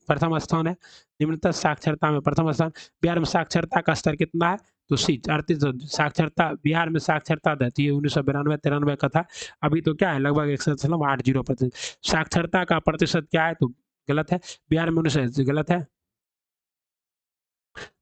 प्रथम स्थान है। निम्नतम साक्षरता में प्रथम स्थान। बिहार में साक्षरता का स्तर कितना है? तो 38। साक्षरता बिहार में साक्षरता दर ये 1992-93 का था। अभी तो क्या है? लगभग 1.80%। साक्षरता का प्रतिशत क्या है? तो गलत है। बिहार में 19 गलत है।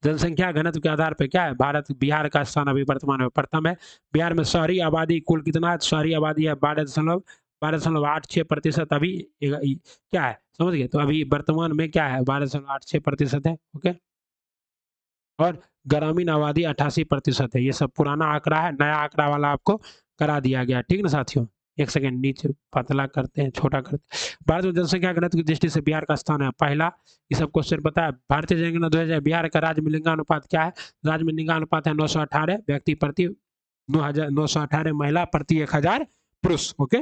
जनसंख्या घनत्व के आधार पर क्या है? भारत बिहार का स्थान अभी वर्तमान में प्रथम है। बिहार में शहरी आबादी कुल कितना है? शहरी आबादी है 12.86%। अभी क्या है? समझ गए? तो अभी वर्तमान में क्या है? 12.86% है। ओके। और ग्रामीण आबादी 88% है। ये सब पुराना आंकड़ा है, नया आंकड़ा वाला आपको करा दिया गया, ठीक ना साथियों। एक सेकंड नीचे पतला करते हैं, छोटा करते हैं। भारत में जनसंख्या घनत्व की दृष्टि से बिहार का स्थान है पहला। ये सब क्वेश्चन पता है। भारतीय जनगणना 2000 बिहार का राज्य में लिंगानुपात क्या है? राज्य में लिंगानुपात है 918 व्यक्ति प्रति 918 महिला प्रति 1000 पुरुष। ओके,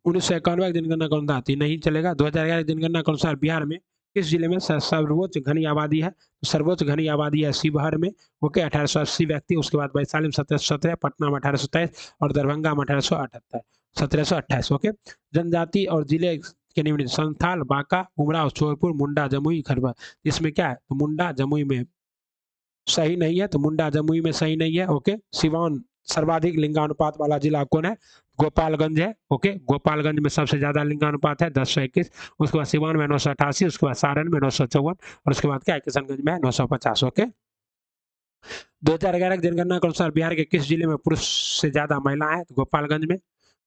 1991 की जनगणना कौन था? नहीं चलेगा। 2011 की जनगणना के अनुसार बिहार में किस जिले में सर्वोच्च घनी आबादी है? तो सर्वोच्च घनी आबादी है शिवहर में। ओके, 1880 व्यक्ति। उसके बाद वैशाली में 1717, पटना में 1827 और दरभंगा में 1878, 1728। ओके, जनजाति और जिले के निम्न: संथाल, बांका, उमराव, चौरपुर, मुंडा, जमुई, खरबा। इसमें क्या है? तो मुंडा जमुई में सही नहीं है, तो मुंडा जमुई में सही नहीं है। ओके, सिवान सर्वाधिक लिंगानुपात वाला जिला कौन है? गोपालगंज है। ओके, गोपालगंज में सबसे ज्यादा लिंगानुपात है 1021। उसके बाद सिवान में 988, उसके बाद सारण में 954 और उसके बाद क्या है? किशनगंज में 950। ओके, 2011 की जनगणना के अनुसार बिहार के किस जिले में पुरुष से ज्यादा महिलाएं हैं? तो गोपालगंज में।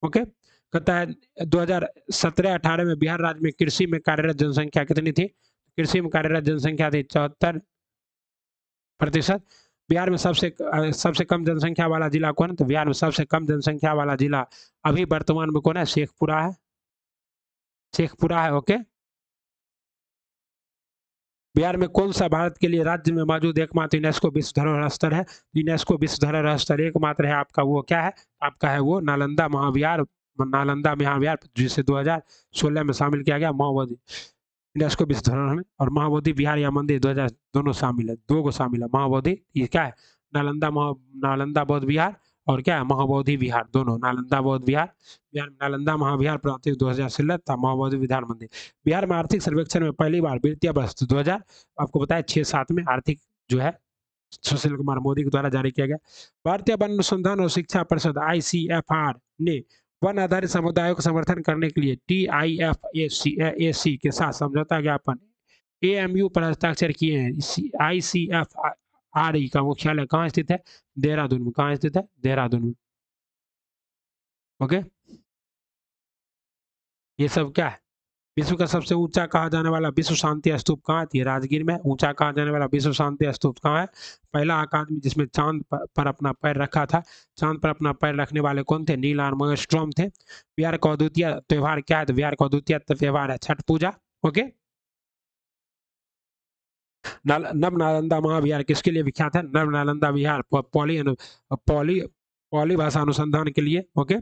ओके, कहता है 2017-18 में बिहार राज्य में कृषि में कार्यरत जनसंख्या कितनी थी? कृषि में कार्यरत जनसंख्या थी 74%। बिहार में सबसे कम जनसंख्या वाला जिला कौन है? तो बिहार में सबसे कम जनसंख्या वाला जिला अभी वर्तमान में कौन है? शेखपुरा है, शेखपुरा है। ओके, बिहार में कौन सा भारत के लिए राज्य में मौजूद एकमात्र यूनेस्को विश्व धरोहर स्थल है? यूनेस्को विश्व धरोहर स्थल एकमात्र है आपका, वो क्या है? आपका है वो नालंदा महाविहार। नालंदा महाविहार जिसे 2016 में शामिल किया गया माओवादी यूनेस्को विश्व धरोहर में। और महाबोधि विहार या मंदिर 2000 दोनों शामिल है, दो को शामिल है। महाबोधि ये क्या है? नालंदा बौद्ध विहार और क्या है? महाबोधि विहार, दोनों नालंदा बौद्ध विहार। बिहार में नालंदा महाविहार प्राप्ति 2016 था, महाबोधि विहार मंदिर। बिहार में आर्थिक सर्वेक्षण में पहली बार वित्तीय वर्ष 2000 आपको बताया 6-7 में आर्थिक जो है सुशील कुमार मोदी के द्वारा जारी किया गया। भारतीय वन अनुसंधान और शिक्षा परिषद ICFR ने वन आधारित समुदायों का समर्थन करने के लिए TIFAC के साथ समझौता ज्ञापन AMU पर हस्ताक्षर किए हैं। ICFR का मुख्यालय कहाँ स्थित है? देहरादून में। कहाँ स्थित है? देहरादून में। ओके, ये सब क्या है? विश्व का सबसे ऊंचा कहा जाने वाला विश्व शांति स्तूप कहाँ है? राजगीर में। ऊंचा कहा जाने वाला विश्व शांति स्तूप कहाँ है? पहला आदमी जिसमें चांद पर अपना पैर रखा था। चांद पर अपना पैर रखने वाले कौन थे? नील आर्मस्ट्रॉन्ग थे। बिहार का अद्वितीय त्योहार क्या है? तो बिहार का अद्वितीय त्योहार है छठ पूजा। ओके, नव नालंदा महाविहार किसके लिए विख्यात है? नव नालंदा विहार पौली भाषा अनुसंधान के लिए। ओके,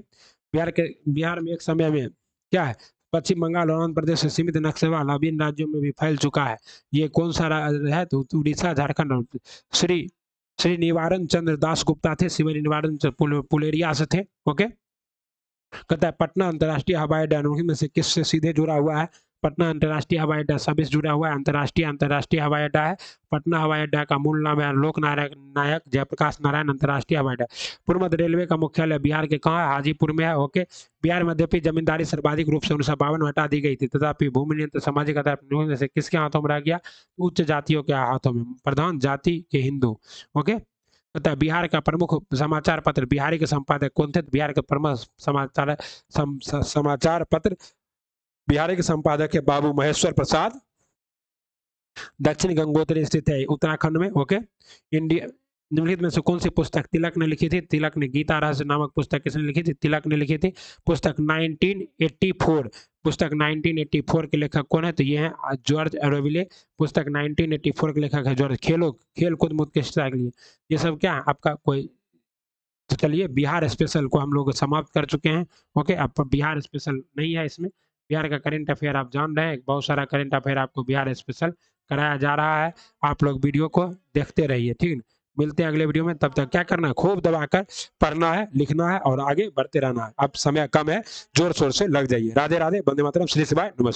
बिहार में एक समय में क्या है? पश्चिम बंगाल और आंध्र प्रदेश से सीमित नक्सलवाद अब इन राज्यों में भी फैल चुका है। ये कौन सा राज्य है? तो उड़ीसा, झारखंड। श्री निवारण चंद्र दास गुप्ता थे, श्री निवारण पुलेरिया से थे। ओके, कहता है पटना अंतर्राष्ट्रीय हवाई अड्डा में से किससे सीधे जुड़ा हुआ है? पटना अंतर्राष्ट्रीय हवाई अड्डा सभी से जुड़ा हुआ है। अंतर्राष्ट्रीय हवाई अड्डा है। पटना हवाई अड्डा का मूल नाम है लोक नायक जयप्रकाश नारायण अंतर्राष्ट्रीय हवाई अड्डा। पूर्व मध्य रेलवे का मुख्यालय बिहार के कहाँ है? हाजीपुर में है। ओके, बिहार में यद्यपि जमींदारी सर्वाधिक रूप से 1952 में हटा दी गई थी, तथापि भूमि नियंत्रण सामाजिक आधार से किसके हाथों में रह गया? उच्च जातियों के हाथों में, प्रधान जाति के हिंदू। ओके, बिहार का प्रमुख समाचार पत्र बिहारी के संपादक कौन थे? बिहार के प्रमुख समाचार पत्र बिहारी के संपादक है बाबू महेश्वर प्रसाद। दक्षिण गंगोत्री स्थित है उत्तराखंड में। ओके, इंडिया निम्नलिखित में से कौन सी पुस्तक तिलक ने लिखी थी? तिलक ने गीता रहस्य नामक पुस्तक किसने लिखी थी? तिलक ने लिखी थी। पुस्तक 1984, पुस्तक 1984 के लेखक कौन है? तो ये है जॉर्ज ऑरवेल। पुस्तक 1984 के लेखक है जॉर्ज। खेल कूद मुक्त के शिक्षा के लिए। ये सब क्या है आपका कोई? तो चलिए, बिहार स्पेशल को हम लोग समाप्त कर चुके हैं। ओके, अब बिहार स्पेशल नहीं है इसमें। बिहार का करंट अफेयर आप जान रहे हैं, बहुत सारा करंट अफेयर आपको बिहार स्पेशल कराया जा रहा है। आप लोग वीडियो को देखते रहिए, ठीक है। मिलते हैं अगले वीडियो में, तब तक क्या करना है? खूब दबाकर पढ़ना है, लिखना है और आगे बढ़ते रहना है। अब समय कम है, जोर शोर से लग जाइए। राधे राधे, वंदे मातरम, श्री शिवाय, नमस्ते।